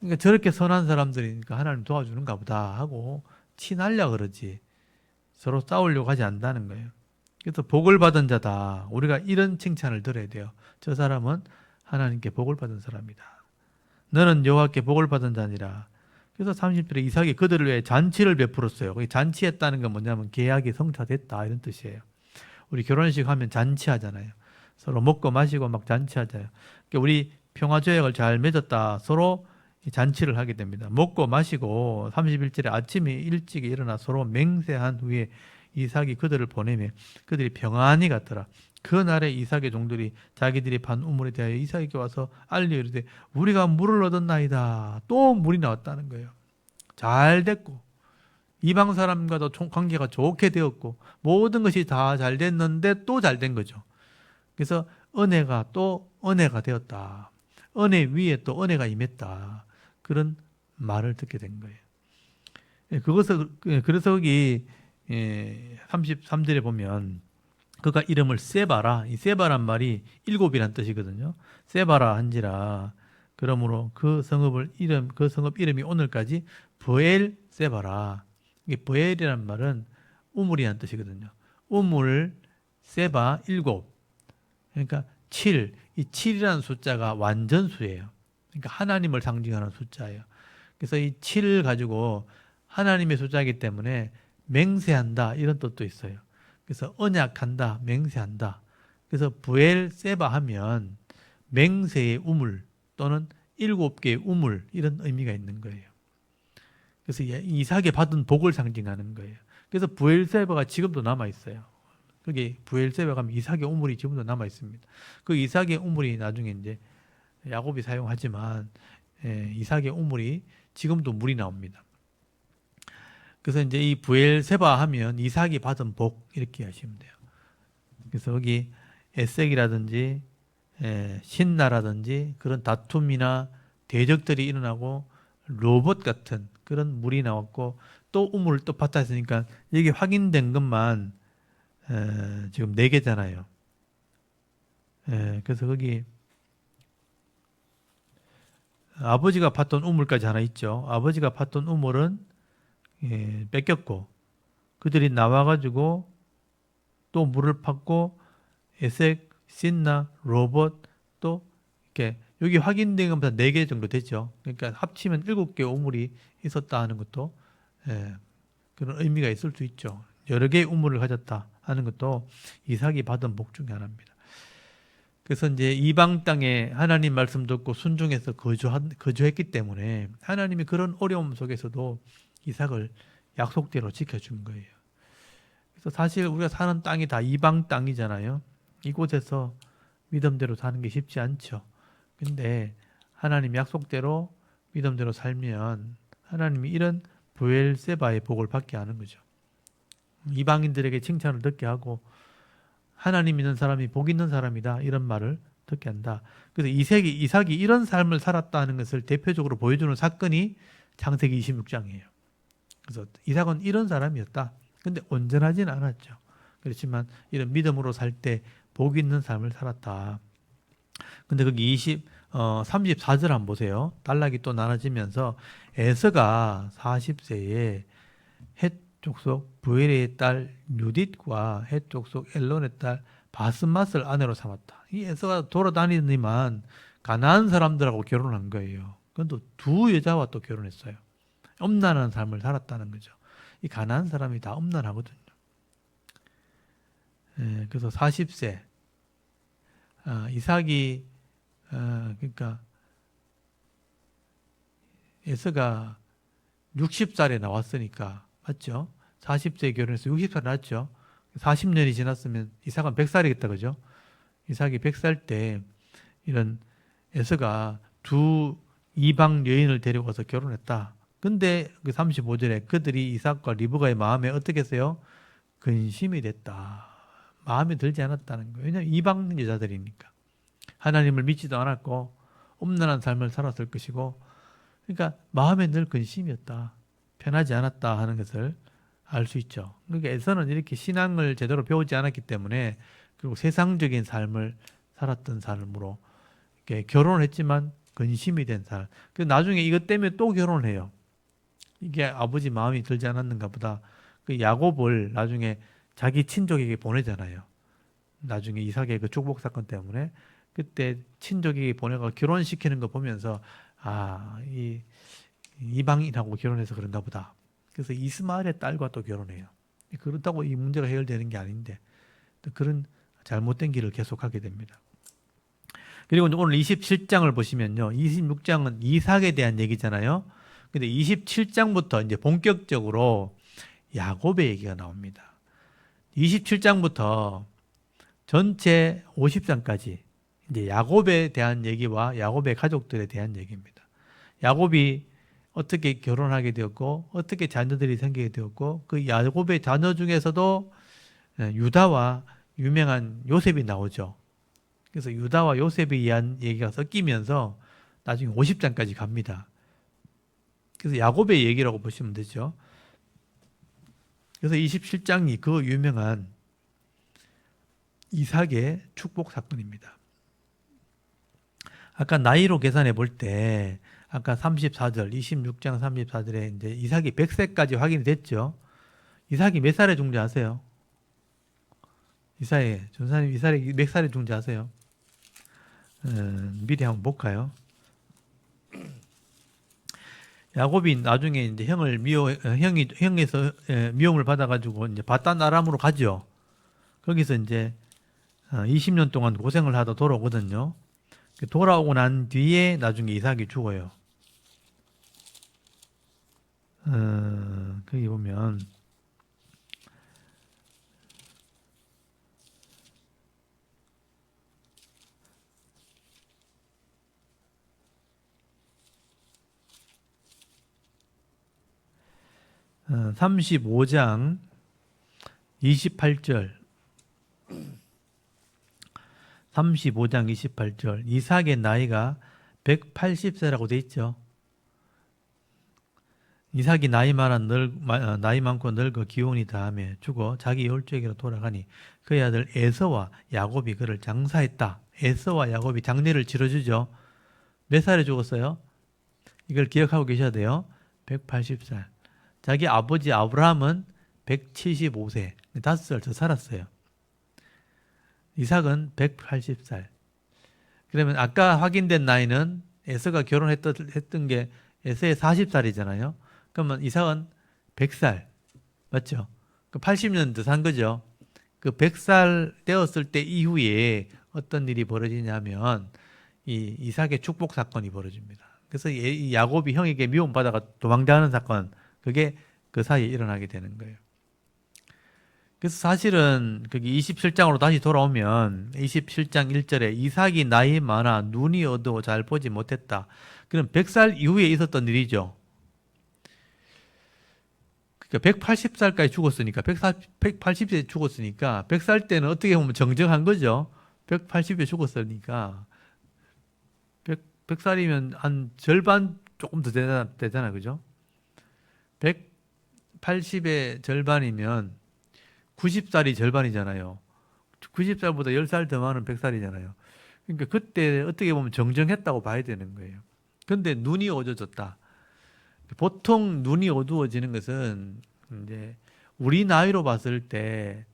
그러니까 저렇게 선한 사람들이니까 하나님 도와주는가 보다 하고 티날려 그러지 서로 싸우려고 하지 않는다는 거예요. 그래서 복을 받은 자다. 우리가 이런 칭찬을 들어야 돼요. 저 사람은 하나님께 복을 받은 사람이다. 너는 여호와께 복을 받은 자니라. 그래서 30절에 이삭이 그들을 위해 잔치를 베풀었어요. 잔치했다는 건 뭐냐면 계약이 성사됐다 이런 뜻이에요. 우리 결혼식 하면 잔치하잖아요. 서로 먹고 마시고 막 잔치하잖아요. 그러니까 우리 평화조약을 잘 맺었다. 서로 잔치를 하게 됩니다. 먹고 마시고 31절에 아침에 일찍 일어나 서로 맹세한 후에 이삭이 그들을 보내며 그들이 평안히 갔더라. 그날에 이삭의 종들이 자기들이 판 우물에 대하여 이삭에게 와서 알려 이르되 우리가 물을 얻었나이다. 또 물이 나왔다는 거예요. 잘 됐고 이방 사람과도 관계가 좋게 되었고 모든 것이 다 잘 됐는데 또 잘 된 거죠. 그래서 은혜가 또 은혜가 되었다. 은혜 위에 또 은혜가 임했다. 그런 말을 듣게 된 거예요. 그래서 여기 33절에 보면 그가 이름을 세바라. 이 세바란 말이 일곱이란 뜻이거든요. 세바라 한지라. 그러므로 그 성읍 이름이 오늘까지 브엘 세바라. 이게 브엘이란 말은 우물이란 뜻이거든요. 우물 세바 일곱. 그러니까 7. 이 7이라는 숫자가 완전수예요. 그러니까 하나님을 상징하는 숫자예요. 그래서 이 7을 가지고 하나님의 숫자이기 때문에 맹세한다 이런 뜻도 있어요. 그래서 언약한다, 맹세한다. 그래서 부엘 세바 하면 맹세의 우물 또는 7개의 우물 이런 의미가 있는 거예요. 그래서 이삭이 받은 복을 상징하는 거예요. 그래서 부엘 세바가 지금도 남아 있어요. 그게 부엘 세바 가면 이삭의 우물이 지금도 남아 있습니다. 그 이삭의 우물이 나중에 이제 야곱이 사용하지만 이삭의 우물이 지금도 물이 나옵니다. 그래서 이제 이 부엘세바 하면 이삭이 받은 복 이렇게 하시면 돼요. 그래서 여기 에색이라든지 신나라든지 그런 다툼이나 대적들이 일어나고 로봇 같은 그런 물이 나왔고 또 우물 또 받다 했으니까 여기 확인된 것만 지금 4개잖아요. 그래서 거기 아버지가 팠던 우물까지 하나 있죠. 아버지가 팠던 우물은 뺏겼고 그들이 나와가지고 또 물을 팠고 에색, 신나, 로봇 또 이렇게 여기 확인된 것보다 4개 정도 되죠. 그러니까 합치면 7개 우물이 있었다 하는 것도 그런 의미가 있을 수 있죠. 여러 개의 우물을 가졌다 하는 것도 이삭이 받은 복 중에 하나입니다. 그래서 이제 이방 땅에 하나님 말씀 듣고 순종해서 거주했기 때문에 하나님이 그런 어려움 속에서도 이삭을 약속대로 지켜준 거예요. 그래서 사실 우리가 사는 땅이 다 이방 땅이잖아요. 이곳에서 믿음대로 사는 게 쉽지 않죠. 근데 하나님 약속대로 믿음대로 살면 하나님이 이런 브엘세바의 복을 받게 하는 거죠. 이방인들에게 칭찬을 듣게 하고 하나님 믿는 사람이 복 있는 사람이다 이런 말을 듣게 한다. 그래서 이삭이 이런 삶을 살았다는 것을 대표적으로 보여주는 사건이 창세기 26장이에요. 그래서 이삭은 이런 사람이었다. 근데 온전하지는 않았죠. 그렇지만 이런 믿음으로 살 때 복 있는 삶을 살았다. 근데 거기 34절 한번 보세요. 단락이 또 나눠지면서 에서가 40세에 헷 족속 부엘의 딸 누딧과 헷 족속 엘론의 딸 바스맛을 아내로 삼았다. 이 에서가 돌아다니더니만 가나안 사람들하고 결혼한 거예요. 그건 두 여자와 또 결혼했어요. 엄난한 삶을 살았다는 거죠. 이 가나안 사람이 다 엄난하거든요. 그래서 40세 이삭이 그러니까 에서가 60살에 나왔으니까 맞죠? 40세에 결혼해서 60살 났죠. 40년이 지났으면 이삭은 100살이겠다 그죠? 이삭이 100살 때 이런 에서가 두 이방 여인을 데려가서 결혼했다. 근데 그 35절에 그들이 이삭과 리브가의 마음에 어떻게 했어요? 근심이 됐다. 마음에 들지 않았다는 거예요. 왜냐하면 이방 여자들이니까. 하나님을 믿지도 않았고 엄난한 삶을 살았을 것이고 그러니까 마음에 늘 근심이었다. 편하지 않았다 하는 것을 알 수 있죠. 그러니까 에서는 이렇게 신앙을 제대로 배우지 않았기 때문에 그리고 세상적인 삶을 살았던 삶으로 이렇게 결혼을 했지만 근심이 된 삶. 그 나중에 이것 때문에 또 결혼을 해요. 이게 아버지 마음이 들지 않았는가 보다. 그 야곱을 나중에 자기 친족에게 보내잖아요. 나중에 이삭의 그 축복 사건 때문에 그때 친족에게 보내가 결혼시키는 거 보면서 이 이방인하고 결혼해서 그런가 보다. 그래서 이스마엘의 딸과 또 결혼해요. 그렇다고 이 문제가 해결되는 게 아닌데 또 그런 잘못된 길을 계속하게 됩니다. 그리고 오늘 27장을 보시면요. 26장은 이삭에 대한 얘기잖아요. 근데 27장부터 이제 본격적으로 야곱의 얘기가 나옵니다. 27장부터 전체 50장까지 이제 야곱에 대한 얘기와 야곱의 가족들에 대한 얘기입니다. 야곱이 어떻게 결혼하게 되었고 어떻게 자녀들이 생기게 되었고 그 야곱의 자녀 중에서도 유다와 유명한 요셉이 나오죠. 그래서 유다와 요셉에 의한 얘기가 섞이면서 나중에 50장까지 갑니다. 그래서 야곱의 얘기라고 보시면 되죠. 그래서 27장이 그 유명한 이삭의 축복 사건입니다. 아까 나이로 계산해 볼 때 아까 34절, 26장 34절에 이제 이삭이 100세까지 확인이 됐죠. 이삭이 몇 살에 죽는지 아세요? 이삭이, 전사님 이삭이 몇 살에 죽는지 아세요? 미리 한번 볼까요? 야곱이 나중에 이제 형에서 미움을 받아가지고 이제 바단 아람으로 가죠. 거기서 이제 20년 동안 고생을 하다 돌아오거든요. 돌아오고 난 뒤에 나중에 이삭이 죽어요. 거기 보면 35장 28절 35장 28절 이삭의 나이가 180세라고 돼 있죠. 이삭이 나이 많고 늙어 기운이 다하며 죽어 자기 열조에게로 돌아가니 그의 아들 에서와 야곱이 그를 장사했다. 에서와 야곱이 장례를 치러주죠. 몇 살에 죽었어요? 이걸 기억하고 계셔야 돼요. 180살. 자기 아버지 아브라함은 175세. 5살 더 살았어요. 이삭은 180살. 그러면 아까 확인된 나이는 에서가 결혼했던 게 에서의 40살이잖아요. 그러면 이삭은 100살. 맞죠? 그 80년 더 산 거죠. 그 100살 되었을 때 이후에 어떤 일이 벌어지냐면 이 이삭의 축복 사건이 벌어집니다. 그래서 이 야곱이 형에게 미움받아가 도망자는 사건, 그게 그 사이에 일어나게 되는 거예요. 그래서 사실은 거기 27장으로 다시 돌아오면 27장 1절에 이삭이 나이 많아 눈이 어두워 잘 보지 못했다. 그럼 100살 이후에 있었던 일이죠. 그러니까 180살까지 죽었으니까 180세 죽었으니까 100살 때는 어떻게 보면 정정한 거죠. 180에 죽었으니까 100살이면 한 절반 조금 더 되잖아. 그죠? 180의 절반이면 90살이 절반이잖아요. 90살보다 10살 더 많은 100살이잖아요. 그러니까 그때 어떻게 보면 정정했다고 봐야 되는 거예요. 근데 눈이 어두워졌다. 보통 눈이 어두워지는 것은 이제 우리 나이로 봤을 때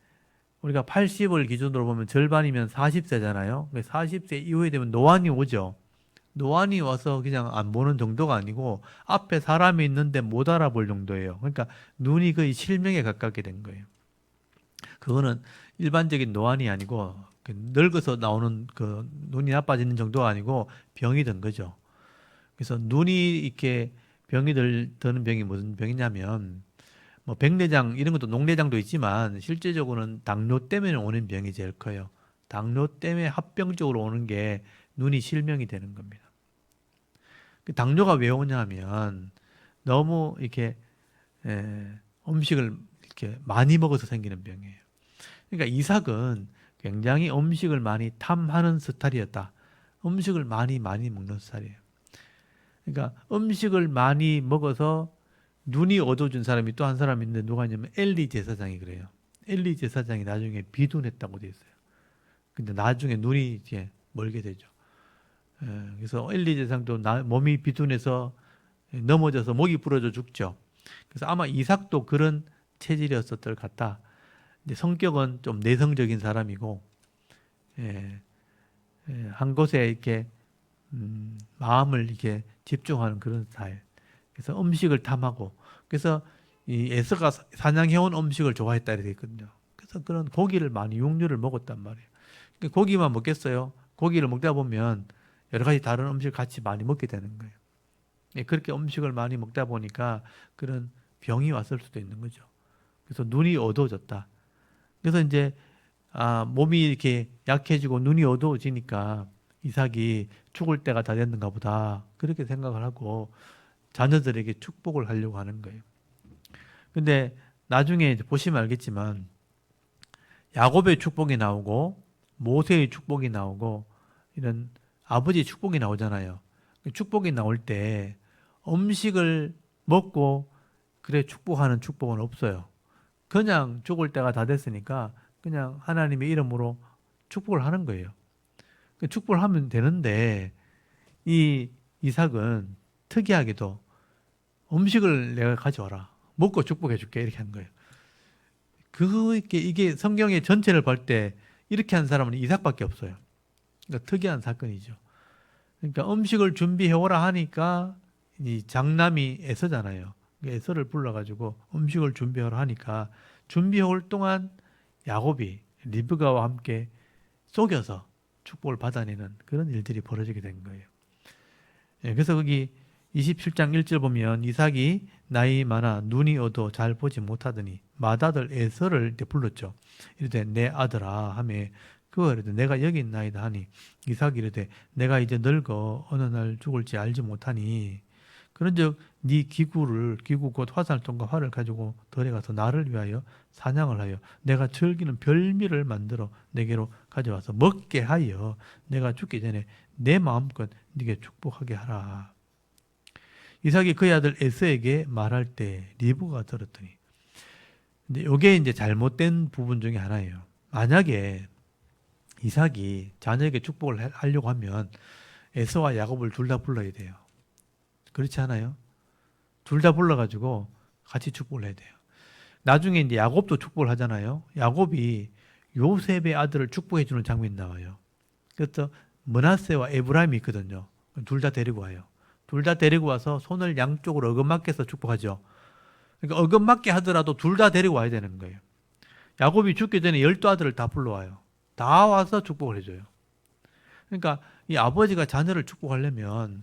우리가 80을 기준으로 보면 절반이면 40세잖아요. 40세 이후에 되면 노안이 오죠. 노안이 와서 그냥 안 보는 정도가 아니고 앞에 사람이 있는데 못 알아볼 정도예요. 그러니까 눈이 거의 실명에 가깝게 된 거예요. 그거는 일반적인 노안이 아니고 늙어서 나오는 그 눈이 나빠지는 정도가 아니고 병이 든 거죠. 그래서 눈이 이렇게 병이 드는 병이 무슨 병이냐면 뭐 백내장 이런 것도 녹내장도 있지만 실제적으로는 당뇨 때문에 오는 병이 제일 커요. 당뇨 때문에 합병적으로 오는 게 눈이 실명이 되는 겁니다. 당뇨가 왜 오냐면 너무 이렇게 음식을 이렇게 많이 먹어서 생기는 병이에요. 그러니까 이삭은 굉장히 음식을 많이 탐하는 스타일이었다. 음식을 많이 먹는 스타일이에요. 그러니까 음식을 많이 먹어서 눈이 어두워진 사람이 또 한 사람 있는데 누가 있냐면 엘리 제사장이 그래요. 엘리 제사장이 나중에 비둔했다고 돼 있어요. 근데 나중에 눈이 이제 멀게 되죠. 그래서 엘리 제사장도 몸이 비둔해서 넘어져서 목이 부러져 죽죠. 그래서 아마 이삭도 그런 체질이었을 것 같다. 이제 성격은 좀 내성적인 사람이고, 한 곳에 이렇게 마음을 이렇게 집중하는 그런 스타일. 그래서 음식을 탐하고, 그래서 이 에서가 사냥해온 음식을 좋아했다 이렇게 있거든요. 그래서 그런 고기를 많이 육류를 먹었단 말이에요. 그러니까 고기만 먹겠어요. 고기를 먹다 보면 여러 가지 다른 음식을 같이 많이 먹게 되는 거예요. 그렇게 음식을 많이 먹다 보니까 그런 병이 왔을 수도 있는 거죠. 그래서 눈이 어두워졌다. 그래서 이제 몸이 이렇게 약해지고 눈이 어두워지니까 이삭이 죽을 때가 다 됐는가 보다 그렇게 생각을 하고 자녀들에게 축복을 하려고 하는 거예요. 근데 나중에 이제 보시면 알겠지만 야곱의 축복이 나오고 모세의 축복이 나오고 이런 아버지의 축복이 나오잖아요. 축복이 나올 때 음식을 먹고 그래 축복하는 축복은 없어요. 그냥 죽을 때가 다 됐으니까 그냥 하나님의 이름으로 축복을 하는 거예요. 축복을 하면 되는데 이 이삭은 특이하게도 음식을 내가 가져와라. 먹고 축복해 줄게. 이렇게 한 거예요. 이게 성경의 전체를 볼 때 이렇게 한 사람은 이삭밖에 없어요. 그러니까 특이한 사건이죠. 그러니까 음식을 준비해 오라 하니까 이 장남이 에서잖아요. 에서를 불러가지고 음식을 준비하라 하니까 준비해 올 동안 야곱이 리브가와 함께 속여서 축복을 받아내는 그런 일들이 벌어지게 된 거예요. 그래서 거기 27장 1절 보면 이삭이 나이 많아 눈이 어두워 잘 보지 못하더니 맏아들 에서를 이렇게 불렀죠. 이르되 내 아들아 하매 그가 이르되 내가 여기 있나이다 하니 이삭이 이르되 내가 이제 늙어 어느 날 죽을지 알지 못하니 그런즉 네 기구 곧 화살통과 활을 가지고 들에 가서 나를 위하여 사냥을 하여 내가 즐기는 별미를 만들어 내게로 가져와서 먹게 하여 내가 죽기 전에 내 마음껏 네게 축복하게 하라. 이삭이 그의 아들 에서에게 말할 때 리브가 들었더니 근데 이게 이제 잘못된 부분 중에 하나예요. 만약에 이삭이 자녀에게 축복을 하려고 하면 에서와 야곱을 둘 다 불러야 돼요. 그렇지 않아요? 둘 다 불러가지고 같이 축복을 해야 돼요. 나중에 이제 야곱도 축복을 하잖아요. 야곱이 요셉의 아들을 축복해 주는 장면이 나와요. 그래서 므낫세와 에브라임이 있거든요. 둘 다 데리고 와요. 둘 다 데리고 와서 손을 양쪽으로 어긋맞게 해서 축복하죠. 그러니까 어긋맞게 하더라도 둘 다 데리고 와야 되는 거예요. 야곱이 죽기 전에 12아들을 다 불러와요. 다 와서 축복을 해줘요. 그러니까 이 아버지가 자녀를 축복하려면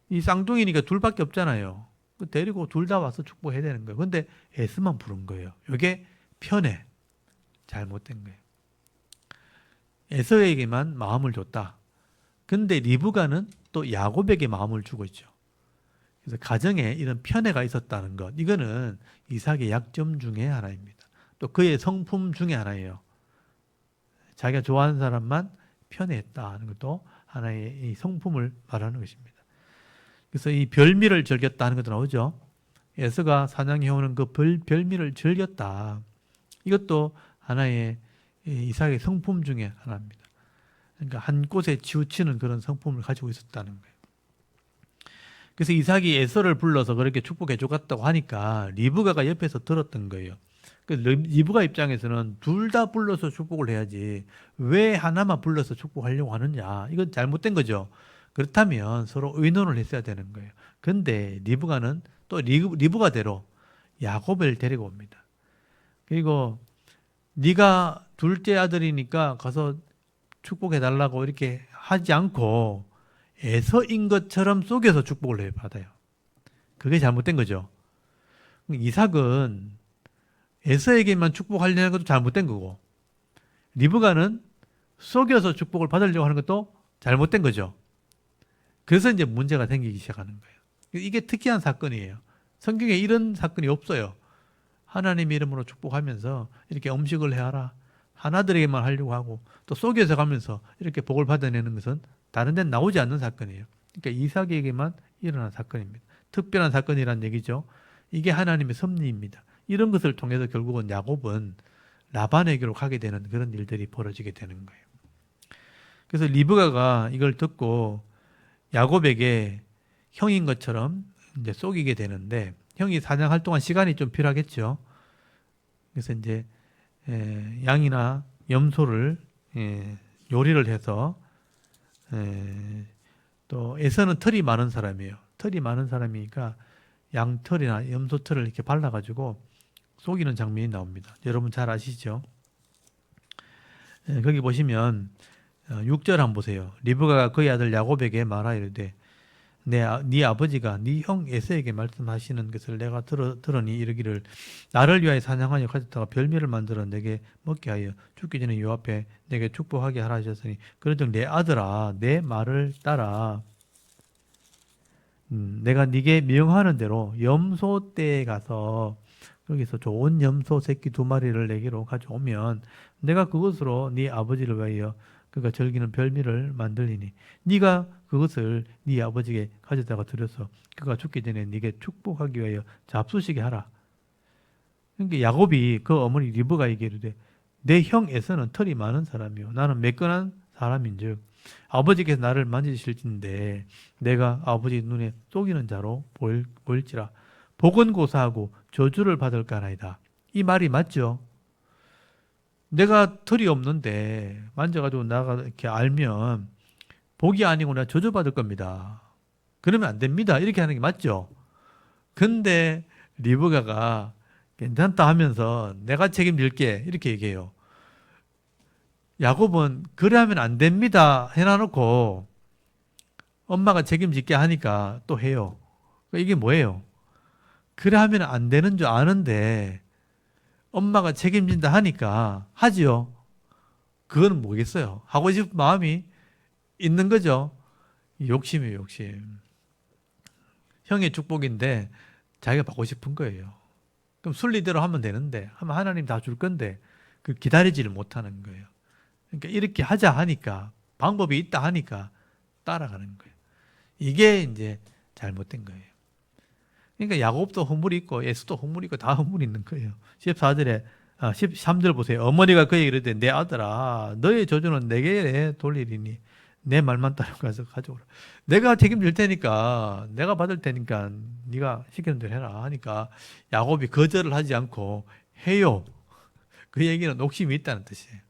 이 쌍둥이니까 둘밖에 없잖아요. 데리고 둘 다 와서 축복해야 되는 거예요. 근데 에스만 부른 거예요. 이게 편해. 잘못된 거예요. 에서에게만 마음을 줬다. 근데 리브가는 또 야곱에게 마음을 주고 있죠. 그래서 가정에 이런 편애가 있었다는 것. 이거는 이삭의 약점 중에 하나입니다. 또 그의 성품 중에 하나예요. 자기가 좋아하는 사람만 편애했다는 것도 하나의 이 성품을 말하는 것입니다. 그래서 이 별미를 즐겼다는 것도 나오죠. 에서가 사냥해오는 그 별미를 즐겼다. 이것도 하나의 이삭의 성품 중에 하나입니다. 그러니까 한 곳에 치우치는 그런 성품을 가지고 있었다는 거예요. 그래서 이삭이 에서를 불러서 그렇게 축복해 주겠다고 하니까 리브가가 옆에서 들었던 거예요. 리브가 입장에서는 둘 다 불러서 축복을 해야지 왜 하나만 불러서 축복하려고 하느냐. 이건 잘못된 거죠. 그렇다면 서로 의논을 했어야 되는 거예요. 근데 리브가는 또 리브가대로 야곱을 데리고 옵니다. 그리고 네가 둘째 아들이니까 가서 축복해 달라고 이렇게 하지 않고 에서인 것처럼 속여서 축복을 받아요. 그게 잘못된 거죠. 이삭은 에서에게만 축복하려는 것도 잘못된 거고 리브가는 속여서 축복을 받으려고 하는 것도 잘못된 거죠. 그래서 이제 문제가 생기기 시작하는 거예요. 이게 특이한 사건이에요. 성경에 이런 사건이 없어요. 하나님 이름으로 축복하면서 이렇게 음식을 해라. 하나들에게만 하려고 하고 또 속여서 가면서 이렇게 복을 받아내는 것은 다른 데는 나오지 않는 사건이에요. 그러니까 이삭에게만 일어난 사건입니다. 특별한 사건이란 얘기죠. 이게 하나님의 섭리입니다. 이런 것을 통해서 결국은 야곱은 라반에게로 가게 되는 그런 일들이 벌어지게 되는 거예요. 그래서 리브가가 이걸 듣고 야곱에게 형인 것처럼 이제 속이게 되는데 형이 사냥할 동안 시간이 좀 필요하겠죠. 그래서 이제 양이나 염소를 요리를 해서 또 에서는 털이 많은 사람이에요. 털이 많은 사람이니까 양털이나 염소털을 이렇게 발라가지고 속이는 장면이 나옵니다. 여러분 잘 아시죠? 거기 보시면 6절 한번 보세요. 리브가가 그의 아들 야곱에게 말하이르되 네 아버지가 네 형 에서에게 말씀하시는 것을 내가 들으니 이르기를 나를 위하여 사냥하여 가졌다가 별미를 만들어 내게 먹게 하여 죽기 전에 요 앞에 내게 축복하게 하라 하셨으니 그런즉 내 아들아 내 말을 따라 내가 네게 명하는 대로 염소 떼에 가서 거기서 좋은 염소 새끼 2마리를 내게로 가져오면 내가 그것으로 네 아버지를 위하여 그가 즐기는 별미를 만들리니 네가 그것을 네 아버지에게 가져다가 드려서 그가 죽기 전에 네게 축복하기 위하여 잡수시게 하라. 그러니까 야곱이 그 어머니 리브가에게 이르되 내 형 에서는 털이 많은 사람이요 나는 매끈한 사람인즉 아버지께서 나를 만지실진데 내가 아버지 눈에 속이는 자로 보일지라 복은 고사하고 저주를 받을까나이다. 이 말이 맞죠? 내가 털이 없는데 만져가지고 나가 이렇게 알면 복이 아니고 나 저주받을 겁니다. 그러면 안 됩니다. 이렇게 하는 게 맞죠? 근데 리브가가 괜찮다 하면서 내가 책임질게 이렇게 얘기해요. 야곱은 그래 하면 안 됩니다 해놔놓고 엄마가 책임질게 하니까 또 해요. 이게 뭐예요? 그래 하면 안 되는 줄 아는데 엄마가 책임진다 하니까 하지요. 그건 뭐겠어요? 하고 싶은 마음이 있는 거죠. 욕심이에요, 욕심. 형의 축복인데 자기가 받고 싶은 거예요. 그럼 순리대로 하면 되는데 하면 하나님 다 줄 건데 그 기다리지를 못하는 거예요. 그러니까 이렇게 하자 하니까 방법이 있다 하니까 따라가는 거예요. 이게 이제 잘못된 거예요. 그러니까 야곱도 허물이 있고 예수도 허물이 있고 다 허물이 있는 거예요. 14절에 13절 보세요. 어머니가 그에게 이르되 내 아들아 너의 저주는 내게 돌리리니 내 말만 따라가서 가져오라. 내가 책임질 테니까 내가 받을 테니까 네가 시키는 대로 해라 하니까 야곱이 거절을 하지 않고 해요. 그 얘기는 욕심이 있다는 뜻이에요.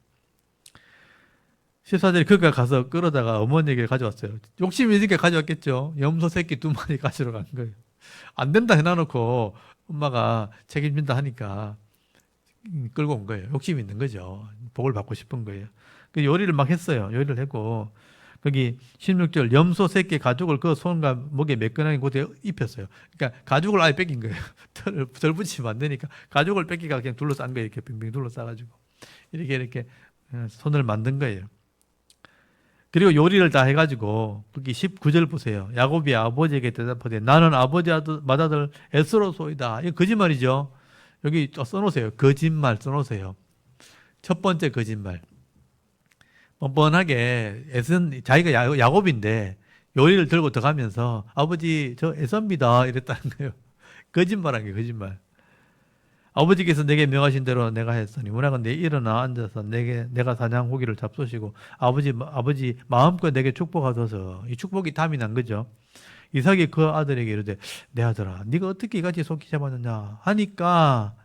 14절에 그가 가서 끌어다가 어머니에게 가져왔어요. 욕심이 있으니까 가져왔겠죠. 염소 새끼 2마리 가지러 간 거예요. 안 된다 해놔놓고 엄마가 책임진다 하니까 끌고 온 거예요. 욕심이 있는 거죠. 복을 받고 싶은 거예요. 그 요리를 막 했어요. 요리를 했고 거기 16절 염소 새끼 가죽을 그 손과 목에 매끈하게 곧에 입혔어요. 그러니까 가죽을 아예 뺏긴 거예요. 덜 붙이면 안 되니까 가죽을 뺏기가 그냥 둘러싼 거예요. 이렇게 빙빙 둘러싸가지고 이렇게 손을 만든 거예요. 그리고 요리를 다 해가지고 거기 19절 보세요. 야곱이 아버지에게 대답하되 나는 아버지 맏아들 에스로소이다. 이거 거짓말이죠. 여기 써놓으세요. 거짓말 써놓으세요. 첫 번째 거짓말. 뻔뻔하게 에서는 자기가 야곱인데 요리를 들고 들어가면서 아버지 저 에서입니다 이랬다는 거예요. 거짓말한 게 거짓말. 아버지께서 내게 명하신 대로 내가 했으니 문학은 내 일어나 앉아서 내가 사냥 고기를 잡수시고 아버지 마음껏 내게 축복하소서. 이 축복이 담이 난 거죠. 이삭이 그 아들에게 이르되 내 아들아 네가 어떻게 이같이 속히 잡았느냐 하니까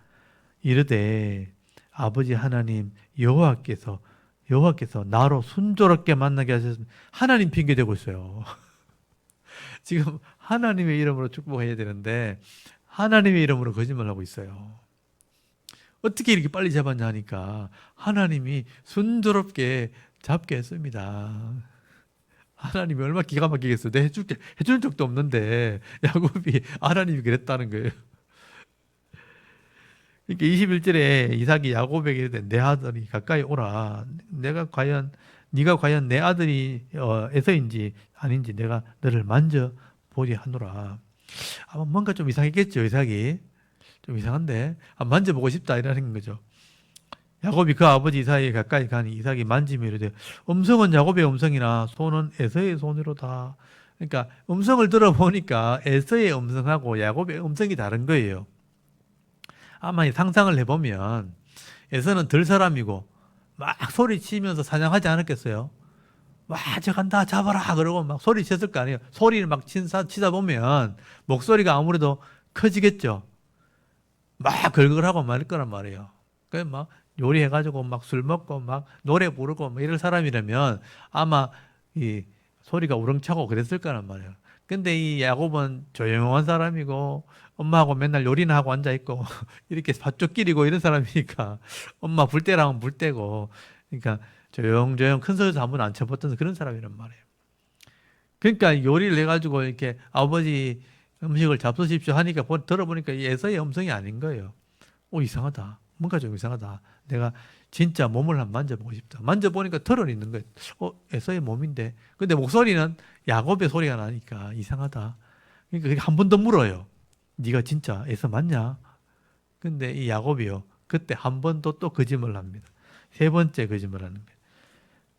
이르되 아버지 하나님 여호와께서 나로 순조롭게 만나게 하셨습니다. 하나님 핑계 대고 있어요. 지금 하나님의 이름으로 축복해야 되는데 하나님의 이름으로 거짓말하고 있어요. 어떻게 이렇게 빨리 잡았냐 하니까 하나님이 순조롭게 잡게 했습니다. 하나님이 얼마나 기가 막히겠어요. 내가 해줄게. 해준 적도 없는데 야곱이 하나님이 그랬다는 거예요. 그러니까 21절에 이삭이 야곱에게 이르되 내 아들이 가까이 오라. 네가 과연 내 아들이 에서인지 아닌지 내가 너를 만져보리 하노라. 아마 뭔가 좀 이상했겠죠. 이삭이. 좀 이상한데 만져보고 싶다 이러는 거죠. 야곱이 그 아버지 이삭에게 가까이 가니 이삭이 만지며 이르되 음성은 야곱의 음성이나 손은 에서의 손으로다. 그러니까 음성을 들어보니까 에서의 음성하고 야곱의 음성이 다른 거예요. 아마 상상을 해보면 에서는 들 사람이고 막 소리치면서 사냥하지 않았겠어요. 와, 저 간다 잡아라 그러고 막 소리 쳤을 거 아니에요. 소리를 막 치다 보면 목소리가 아무래도 커지겠죠. 막 걸걸하고 말일 거란 말이에요. 그래서 막 요리해가지고 막 술 먹고 막 노래 부르고 막 이럴 사람이라면 아마 이 소리가 우렁차고 그랬을 거란 말이에요. 근데 이 야곱은 조용한 사람이고 엄마하고 맨날 요리나 하고 앉아있고 이렇게 밭쪽 끼리고 이런 사람이니까 엄마 불 때라면 불 때고 그러니까 조용조용 큰 소리도 한 번 안 쳐봤던 그런 사람이란 말이에요. 그러니까 요리를 해가지고 이렇게 아버지 음식을 잡수십시오 하니까 들어보니까 에서의 음성이 아닌 거예요. 이상하다. 뭔가 좀 이상하다. 내가 진짜 몸을 한번 만져보고 싶다. 만져보니까 털은 있는 거예요. 에서의 몸인데. 근데 목소리는 야곱의 소리가 나니까 이상하다. 그러니까 한 번 더 물어요. 네가 진짜 에서 맞냐? 근데 이 야곱이요. 그때 한 번 더 또 거짓말을 합니다. 세 번째 거짓말을 하는 거예요.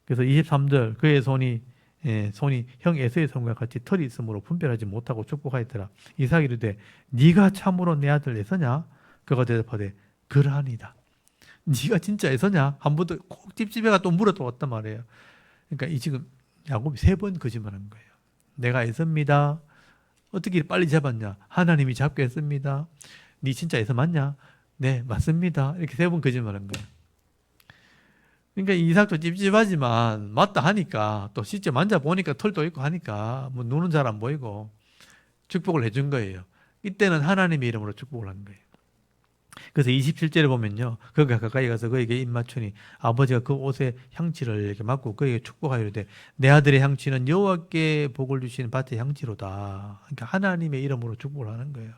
그래서 23절 그의 손이 형 에서의 손과 같이 털이 있으므로 분별하지 못하고 축복하였더라. 이삭이 이르되 네가 참으로 내 아들 에서냐? 그가 대답하되 그러하니다. 네가 진짜 에서냐? 한 번 더 꼭 찝찝해가 또 물어 또 왔단 말이에요. 그러니까 이 지금 야곱이 3번 거짓말한 거예요. 내가 에서입니다. 어떻게 빨리 잡았냐? 하나님이 잡게 했습니다. 네 진짜 에서 맞냐? 네, 맞습니다. 이렇게 3번 거짓말한 거예요. 그러니까 이삭도 찝찝하지만 맞다 하니까 또 실제 만져보니까 털도 있고 하니까 뭐 눈은 잘 안 보이고 축복을 해준 거예요. 이때는 하나님의 이름으로 축복을 한 거예요. 그래서 27절에 보면요. 그가 가까이 가서 그에게 입 맞추니 아버지가 그 옷에 향취를 이렇게 맡고 그에게 축복하여 이르되 내 아들의 향취는 여호와께 복을 주시는 밭의 향취로다. 그러니까 하나님의 이름으로 축복을 하는 거예요.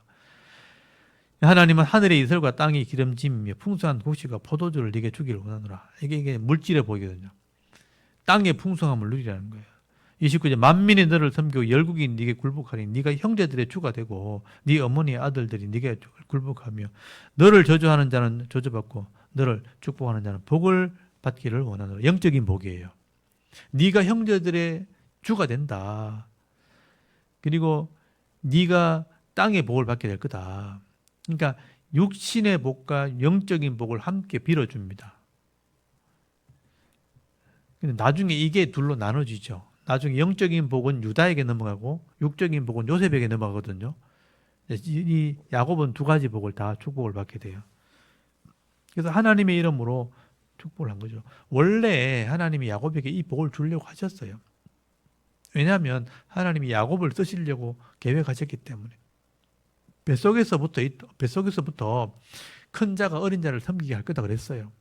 하나님은 하늘의 이슬과 땅이 기름짐이며 풍성한 곡식과 포도주를 네게 주기를 원하노라. 이게 물질에 보이거든요. 땅의 풍성함을 누리라는 거예요. 29절 만민이 너를 섬기고 열국이 네게 굴복하니 네가 형제들의 주가 되고 네 어머니의 아들들이 네게 굴복하며 너를 저주하는 자는 저주받고 너를 축복하는 자는 복을 받기를 원하노라. 영적인 복이에요. 네가 형제들의 주가 된다. 그리고 네가 땅의 복을 받게 될 거다. 그러니까 육신의 복과 영적인 복을 함께 빌어줍니다. 근데 나중에 이게 둘로 나눠지죠. 나중에 영적인 복은 유다에게 넘어가고 육적인 복은 요셉에게 넘어가거든요. 이 야곱은 2가지 복을 다 축복을 받게 돼요. 그래서 하나님의 이름으로 축복을 한 거죠. 원래 하나님이 야곱에게 이 복을 주려고 하셨어요. 왜냐하면 하나님이 야곱을 쓰시려고 계획하셨기 때문에. 뱃속에서부터 큰 자가 어린 자를 섬기게 할 거다 그랬어요.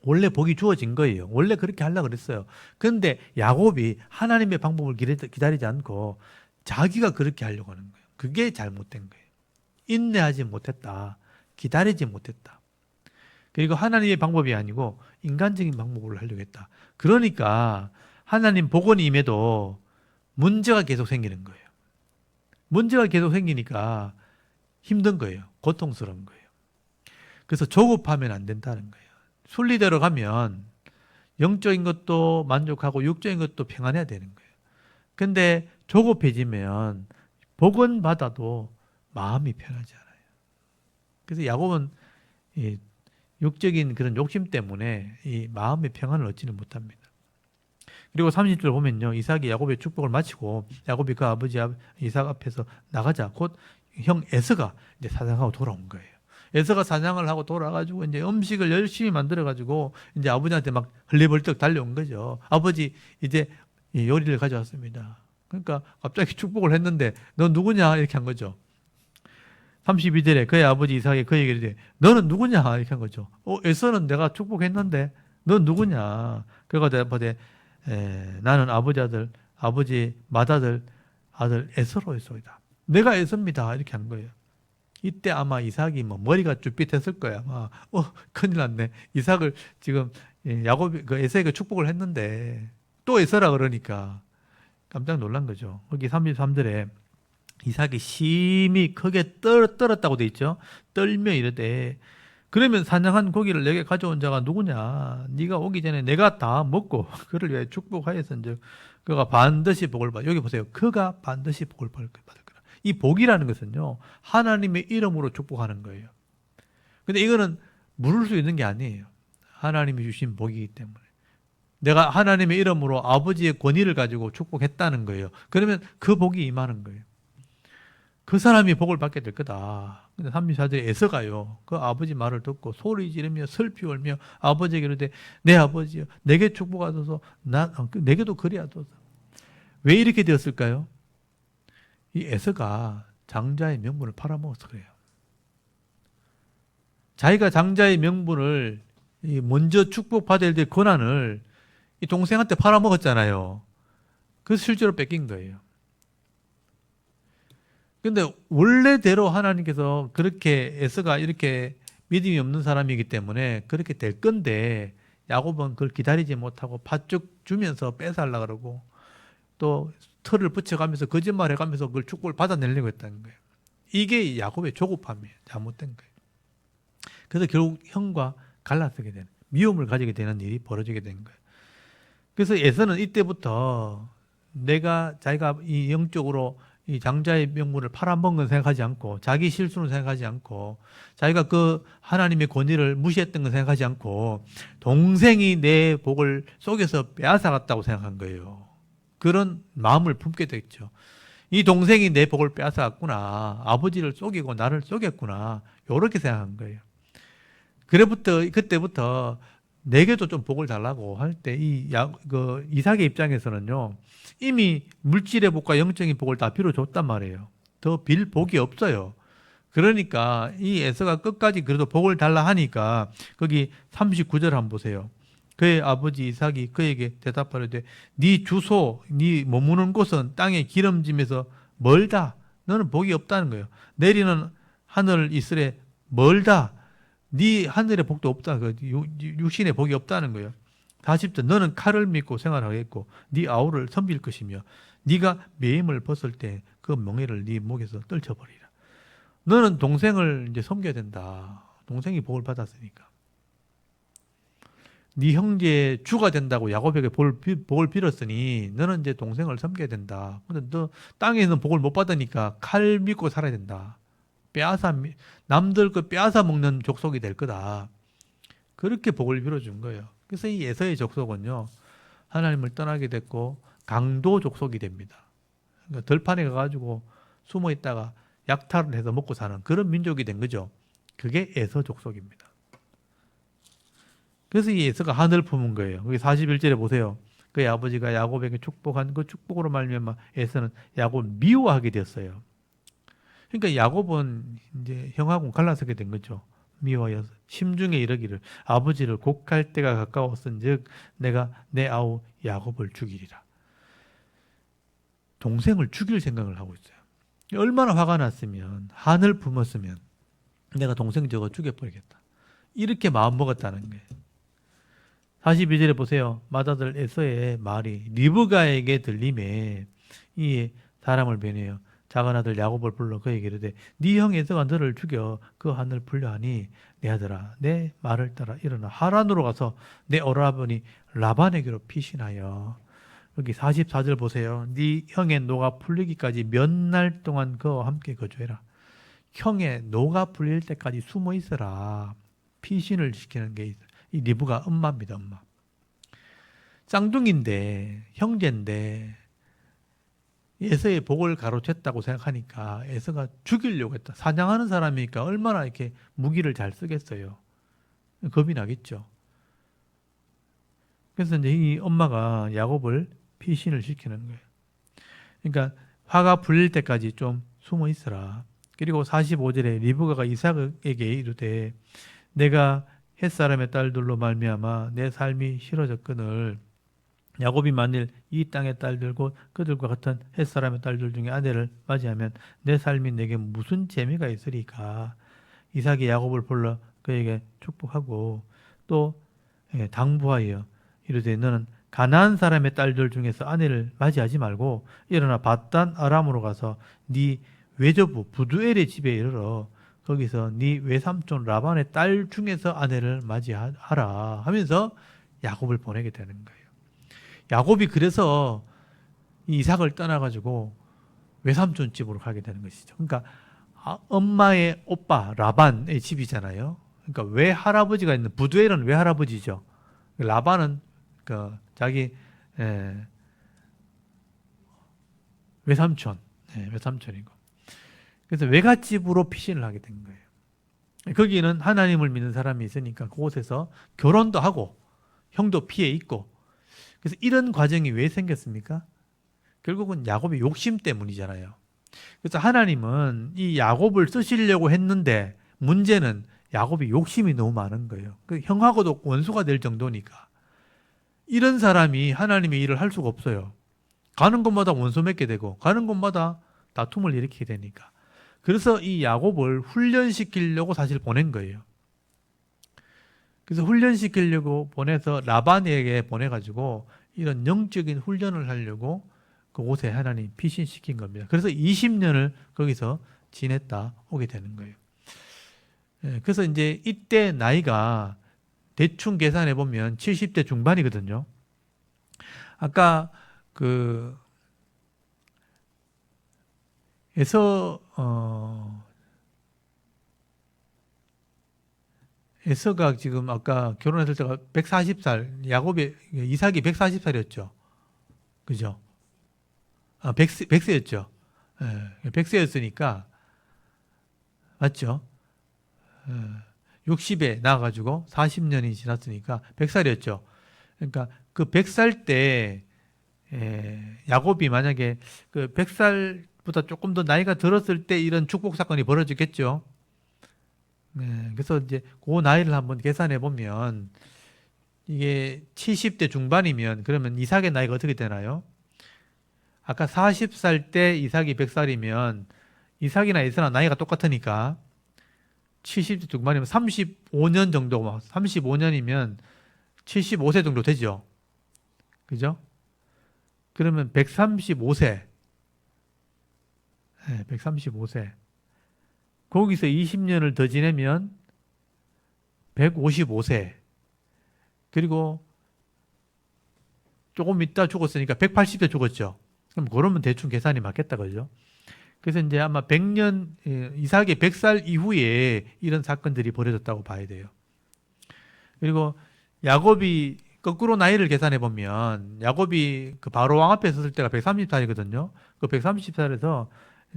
원래 복이 주어진 거예요. 원래 그렇게 하려고 그랬어요. 그런데 야곱이 하나님의 방법을 기다리지 않고 자기가 그렇게 하려고 하는 거예요. 그게 잘못된 거예요. 인내하지 못했다. 기다리지 못했다. 그리고 하나님의 방법이 아니고 인간적인 방법으로 하려고 했다. 그러니까 하나님 복은 임해도 문제가 계속 생기는 거예요. 문제가 계속 생기니까 힘든 거예요. 고통스러운 거예요. 그래서 조급하면 안 된다는 거예요. 순리대로 가면 영적인 것도 만족하고 육적인 것도 평안해야 되는 거예요. 근데 조급해지면 복은 받아도 마음이 편하지 않아요. 그래서 야곱은 이 육적인 그런 욕심 때문에 이 마음의 평안을 얻지는 못합니다. 그리고 30절 보면요. 이삭이 야곱의 축복을 마치고 야곱이 그 아버지 이삭 앞에서 나가자 곧 형 에서가 이제 사냥하고 돌아온 거예요. 에서가 사냥을 하고 돌아가지고 이제 음식을 열심히 만들어가지고 이제 아버지한테 막 흘리벌떡 달려온 거죠. 아버지 이제 요리를 가져왔습니다. 그러니까 갑자기 축복을 했는데 너 누구냐 이렇게 한 거죠. 32절에 그의 아버지 이삭이 그에게 이르되 너는 누구냐 이렇게 한 거죠. 에서는 내가 축복했는데 넌 누구냐. 그가 대답하되 나는 아버지 맏아들 아들 에서로소이다. 내가 에서입니다. 이렇게 한 거예요. 이때 아마 이삭이 머리가 쭈삣했을 거야. 아마 큰일 났네. 이삭을 지금 야곱이 그 에서에게 축복을 했는데 또 에서라 그러니까 깜짝 놀란 거죠. 거기 33절에 이삭이 심히 크게 떨었다고 돼 있죠. 떨며 이르되 그러면 사냥한 고기를 내게 가져온 자가 누구냐? 네가 오기 전에 내가 다 먹고 그를 위해 축복하였은즉 그가 반드시 복을 받아. 여기 보세요. 그가 반드시 복을 받을 거라. 이 복이라는 것은요. 하나님의 이름으로 축복하는 거예요. 근데 이거는 물을 수 있는 게 아니에요. 하나님이 주신 복이기 때문에. 내가 하나님의 이름으로 아버지의 권위를 가지고 축복했다는 거예요. 그러면 그 복이 임하는 거예요. 그 사람이 복을 받게 될 거다. 근데 34절에 에서가요. 그 아버지 말을 듣고 소리 지르며 슬피 울며 아버지에게 이르되 내 아버지여 내게 축복하소서 내게도 그리하소서. 왜 이렇게 되었을까요? 이 에서가 장자의 명분을 팔아먹어서 그래요. 자기가 장자의 명분을 먼저 축복받아야 될 권한을 이 동생한테 팔아먹었잖아요. 그래서 실제로 뺏긴 거예요. 근데 원래대로 하나님께서 그렇게 에서가 이렇게 믿음이 없는 사람이기 때문에 그렇게 될 건데 야곱은 그걸 기다리지 못하고 팥죽 주면서 뺏어하려고 그러고 또 털을 붙여가면서 거짓말해가면서 그걸 축복을 받아내려고 했다는 거예요. 이게 야곱의 조급함이에요. 잘못된 거예요. 그래서 결국 형과 갈라서게 되는 미움을 가지게 되는 일이 벌어지게 된 거예요. 그래서 에서는 이때부터 자기가 이 영적으로 이 장자의 명분을 팔아먹은 건 생각하지 않고 자기 실수는 생각하지 않고 자기가 그 하나님의 권위를 무시했던 건 생각하지 않고 동생이 내 복을 속여서 빼앗아갔다고 생각한 거예요. 그런 마음을 품게 됐죠. 이 동생이 내 복을 빼앗아갔구나. 아버지를 속이고 나를 속였구나. 이렇게 생각한 거예요. 그때부터 내게도 좀 복을 달라고 할 때 이삭의 입장에서는요. 이미 물질의 복과 영적인 복을 다 빌어줬단 말이에요. 더 빌 복이 없어요. 그러니까 이 에서가 끝까지 그래도 복을 달라 하니까 거기 39절 한번 보세요. 그의 아버지 이삭이 그에게 대답하려되 네 주소, 네 머무는 곳은 땅의 기름짐에서 멀다. 너는 복이 없다는 거예요. 내리는 하늘 이슬에 멀다. 네 하늘의 복도 없다. 그 육신의 복이 없다는 거예요. 40절 너는 칼을 믿고 생활하겠고 네 아우를 섬길 것이며 네가 매임을 벗을 때 그 멍에를 네 목에서 떨쳐버리라. 너는 동생을 이제 섬겨야 된다. 동생이 복을 받았으니까. 네 형제 주가 된다고 야곱에게 복을 빌었으니 너는 이제 동생을 섬겨야 된다. 근데 너 땅에는 복을 못 받으니까 칼 믿고 살아야 된다. 남들 그 빼앗아 먹는 족속이 될 거다. 그렇게 복을 빌어준 거예요. 그래서 이 에서의 족속은요, 하나님을 떠나게 됐고 강도 족속이 됩니다. 그러니까 들판에 가가지고 숨어 있다가 약탈을 해서 먹고 사는 그런 민족이 된 거죠. 그게 에서 족속입니다. 그래서 이 에서가 한을 품은 거예요. 여기 41절에 보세요. 그의 아버지가 야곱에게 축복한 그 축복으로 말미암아 에서는 야곱을 미워하게 되었어요. 그러니까 야곱은 이제 형하고 갈라서게 된 거죠. 미워하여 심중에 이르기를 아버지를 곡할 때가 가까웠은즉 내가 내 아우 야곱을 죽이리라. 동생을 죽일 생각을 하고 있어요. 얼마나 화가 났으면 한을 품었으면 내가 동생 저거 죽여버리겠다. 이렇게 마음 먹었다는 거예요. 42절에 보세요. 맏아들 에서의 말이 리브가에게 들림에 이 사람을 변해요. 작은 아들 야곱을 불러 그에게 이르되 네 형 에서가 너를 죽여 그 하늘 불려하니 내 아들아 내 말을 따라 일어나 하란으로 가서 내 오라버니 라반에게로 피신하여. 여기 44절 보세요. 네 형의 노가 풀리기까지 몇 날 동안 그와 함께 거주해라. 형의 노가 풀릴 때까지 숨어 있어라. 피신을 시키는 게 있어요. 이 리브가 엄마입니다. 엄마. 쌍둥이인데 형제인데 에서의 복을 가로챘다고 생각하니까 에서가 죽이려고 했다. 사냥하는 사람이니까 얼마나 이렇게 무기를 잘 쓰겠어요. 겁이 나겠죠. 그래서 이제 이 엄마가 야곱을 피신을 시키는 거예요. 그러니까 화가 풀릴 때까지 좀 숨어 있어라. 그리고 45절에 리브가가 이삭에게 이르되 내가 햇사람의 딸들로 말미암아 내 삶이 싫어졌거늘 야곱이 만일 이 땅의 딸들 곧 그들과 같은 햇사람의 딸들 중에 아내를 맞이하면 내 삶이 내게 무슨 재미가 있으리까. 이삭이 야곱을 불러 그에게 축복하고 또 당부하여 이르되 너는 가나안 사람의 딸들 중에서 아내를 맞이하지 말고 일어나 밧단 아람으로 가서 네 외조부 부두엘의 집에 이르러 거기서 네 외삼촌 라반의 딸 중에서 아내를 맞이하라 하면서 야곱을 보내게 되는 거예요. 야곱이 그래서 이삭을 떠나가지고 외삼촌 집으로 가게 되는 것이죠. 그러니까 엄마의 오빠 라반의 집이잖아요. 그러니까 외할아버지가 있는 부두엘은 외할아버지죠. 라반은 그 자기 외삼촌, 외삼촌이고. 그래서 외갓집으로 피신을 하게 된 거예요. 거기는 하나님을 믿는 사람이 있으니까 그곳에서 결혼도 하고 형도 피해 있고. 그래서 이런 과정이 왜 생겼습니까? 결국은 야곱의 욕심 때문이잖아요. 그래서 하나님은 이 야곱을 쓰시려고 했는데 문제는 야곱이 욕심이 너무 많은 거예요. 그 형하고도 원수가 될 정도니까. 이런 사람이 하나님의 일을 할 수가 없어요. 가는 곳마다 원수 맺게 되고 가는 곳마다 다툼을 일으키게 되니까. 그래서 이 야곱을 훈련시키려고 사실 보낸 거예요. 그래서 훈련시키려고 보내서 라반에게 보내가지고 이런 영적인 훈련을 하려고 그곳에 하나님 피신시킨 겁니다. 그래서 20년을 거기서 지냈다 오게 되는 거예요. 그래서 이제 이때 나이가 대충 계산해 보면 70대 중반이거든요. 아까 그 에서가 지금 아까 결혼했을 때가 140살, 이삭이 140살이었죠. 그죠? 아, 100세였죠. 예, 100세였으니까, 맞죠? 60에 나와가지고 40년이 지났으니까 100살이었죠. 그러니까 그 100살 때, 야곱이 만약에 그 100살보다 조금 더 나이가 들었을 때 이런 축복 사건이 벌어졌겠죠. 그래서 이제 그 나이를 한번 계산해 보면 이게 70대 중반이면 그러면 이삭의 나이가 어떻게 되나요? 아까 40살 때 이삭이 100살이면 이삭이나 에서나 나이가 똑같으니까 70대 중반이면 35년 정도, 35년이면 75세 정도 되죠. 그죠? 그러면 135세. 135세. 거기서 20년을 더 지내면 155세. 그리고 조금 있다 죽었으니까 180세 죽었죠. 그럼 그러면 대충 계산이 맞겠다, 그죠? 그래서 이제 아마 100년, 이삭의 100살 이후에 이런 사건들이 벌어졌다고 봐야 돼요. 그리고 야곱이 거꾸로 나이를 계산해 보면 야곱이 그 바로 왕 앞에 섰을 때가 130살이거든요. 그 130살에서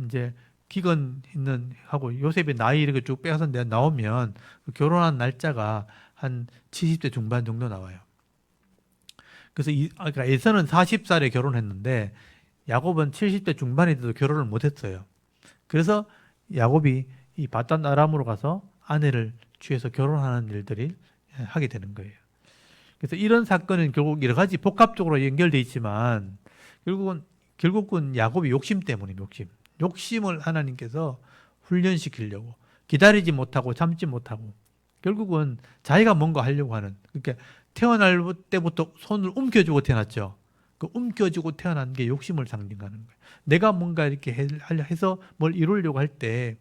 이제 기근 있는 하고 요셉의 나이 이렇게 쭉 빼서 나오면 그 결혼한 날짜가 한 70대 중반 정도 나와요. 그래서 그러니까 에서는 40살에 결혼했는데 야곱은 70대 중반에 돼도 결혼을 못했어요. 그래서 야곱이 이 바단 아람으로 가서 아내를 취해서 결혼하는 일들이 하게 되는 거예요. 그래서 이런 사건은 결국 여러 가지 복합적으로 연결돼 있지만 결국은 야곱이 욕심 때문이에요. 욕심을 하나님께서 훈련시키려고 기다리지 못하고 참지 못하고 결국은 자기가 뭔가 하려고 하는, 그러니까 태어날 때부터 손을 움켜쥐고 태어났죠. 그 움켜쥐고 태어난 게 욕심을 상징하는 거예요. 내가 뭔가 이렇게 해서 뭘 이루려고 할 때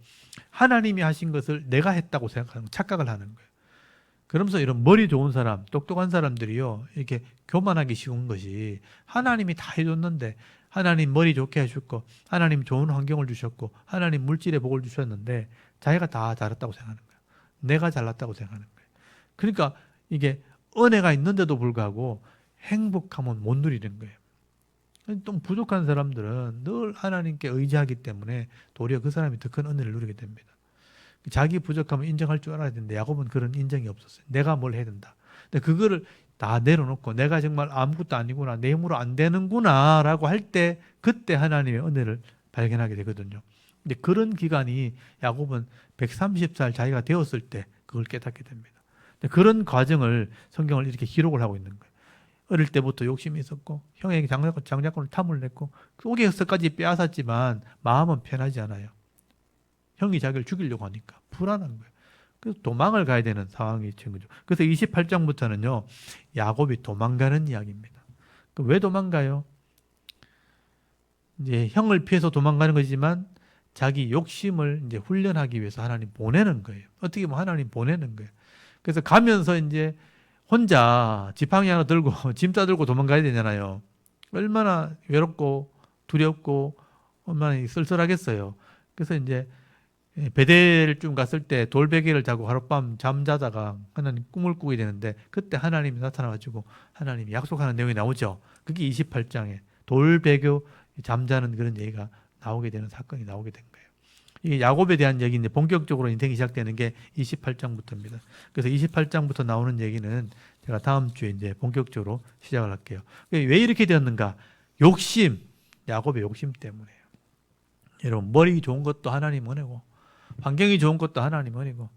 하나님이 하신 것을 내가 했다고 생각하는, 착각을 하는 거예요. 그러면서 이런 머리 좋은 사람, 똑똑한 사람들이요, 이렇게 교만하기 쉬운 것이 하나님이 다 해줬는데, 하나님 머리 좋게 해주셨고, 하나님 좋은 환경을 주셨고, 하나님 물질의 복을 주셨는데, 자기가 다 잘했다고 생각하는 거예요. 내가 잘났다고 생각하는 거예요. 그러니까 이게 은혜가 있는데도 불구하고 행복하면 못 누리는 거예요. 좀 부족한 사람들은 늘 하나님께 의지하기 때문에 도리어 그 사람이 더 큰 은혜를 누리게 됩니다. 자기 부족함을 인정할 줄 알아야 되는데 야곱은 그런 인정이 없었어요. 내가 뭘 해야 된다. 근데 그거를 다 내려놓고 내가 정말 아무것도 아니구나, 내 힘으로 안 되는구나 라고 할 때 그때 하나님의 은혜를 발견하게 되거든요. 근데 그런 기간이 야곱은 130살 자기가 되었을 때 그걸 깨닫게 됩니다. 근데 그런 과정을 성경을 이렇게 기록을 하고 있는 거예요. 어릴 때부터 욕심이 있었고 형에게 장자권을 탐을 냈고 속에서까지 빼앗았지만 마음은 편하지 않아요. 형이 자기를 죽이려고 하니까 불안한 거예요. 그래서 도망을 가야 되는 상황이 된 거죠. 그래서 28장부터는요, 야곱이 도망가는 이야기입니다. 왜 도망가요? 이제 형을 피해서 도망가는 거지만 자기 욕심을 이제 훈련하기 위해서 하나님 보내는 거예요. 어떻게 보면 하나님 보내는 거예요. 그래서 가면서 이제 혼자 지팡이 하나 들고 짐 싸들고 도망가야 되잖아요. 얼마나 외롭고 두렵고 얼마나 쓸쓸하겠어요. 그래서 이제 베델쯤 갔을 때 돌베개를 자고 하룻밤 잠자다가 하나님 꿈을 꾸게 되는데 그때 하나님이 나타나가지고 하나님이 약속하는 내용이 나오죠. 그게 28장에 돌베개 잠자는 그런 얘기가 나오게 되는 사건이 나오게 된 거예요. 이게 야곱에 대한 얘기인데 본격적으로 인생이 시작되는 게 28장부터입니다. 그래서 28장부터 나오는 얘기는 제가 다음 주에 이제 본격적으로 시작을 할게요. 왜 이렇게 되었는가? 욕심, 야곱의 욕심 때문에요. 여러분, 머리 좋은 것도 하나님 은혜고 환경이 좋은 것도 하나님 은혜고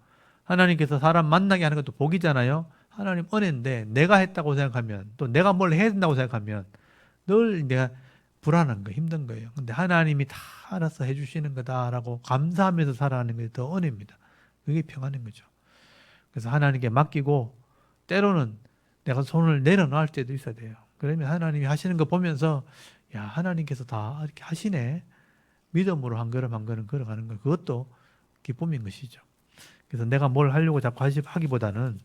하나님께서 사람 만나게 하는 것도 복이잖아요. 하나님 은혜인데 내가 했다고 생각하면 또 내가 뭘 해야 된다고 생각하면 늘 내가 불안한 거 힘든 거예요. 근데 하나님이 다 알아서 해주시는 거다라고 감사하면서 살아가는 게 더 은혜입니다. 그게 평안인 거죠. 그래서 하나님께 맡기고 때로는 내가 손을 내려놓을 때도 있어야 돼요. 그러면 하나님이 하시는 거 보면서 야, 하나님께서 다 이렇게 하시네. 믿음으로 한 걸음 한 걸음 걸어가는 거, 그것도 기쁨인 것이죠. 그래서 내가 뭘 하려고 자꾸 하기보다는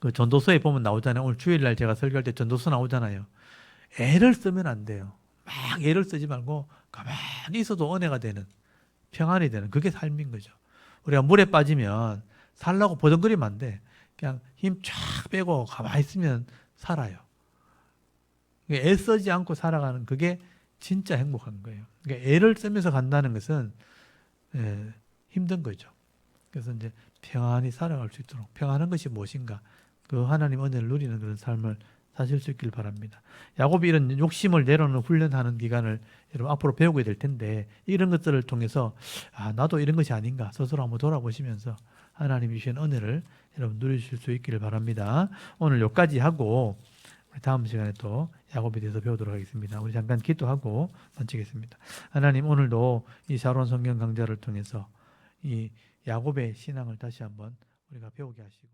그 전도서에 보면 나오잖아요. 오늘 주일날 제가 설교할 때 전도서 나오잖아요. 애를 쓰면 안 돼요. 막 애를 쓰지 말고 가만히 있어도 은혜가 되는, 평안이 되는, 그게 삶인 거죠. 우리가 물에 빠지면 살라고 버둥거리면 안 돼. 그냥 힘 쫙 빼고 가만히 있으면 살아요. 애쓰지 않고 살아가는 그게 진짜 행복한 거예요. 그러니까 애를 쓰면서 간다는 것은 힘든 거죠. 그래서 이제 평안히 살아갈 수 있도록, 평안한 것이 무엇인가, 그 하나님 은혜를 누리는 그런 삶을 사실 수 있길 바랍니다. 야곱이 이런 욕심을 내려놓는 훈련하는 기간을 여러분 앞으로 배우게 될 텐데, 이런 것들을 통해서 나도 이런 것이 아닌가 스스로 한번 돌아보시면서 하나님이 주신 은혜를 여러분 누리실 수 있기를 바랍니다. 오늘 여기까지 하고 우리 다음 시간에 또 야곱에 대해서 배우도록 하겠습니다. 우리 잠깐 기도하고 마치겠습니다. 하나님, 오늘도 이 샤론 성경 강좌를 통해서 이 야곱의 신앙을 다시 한번 우리가 배우게 하시고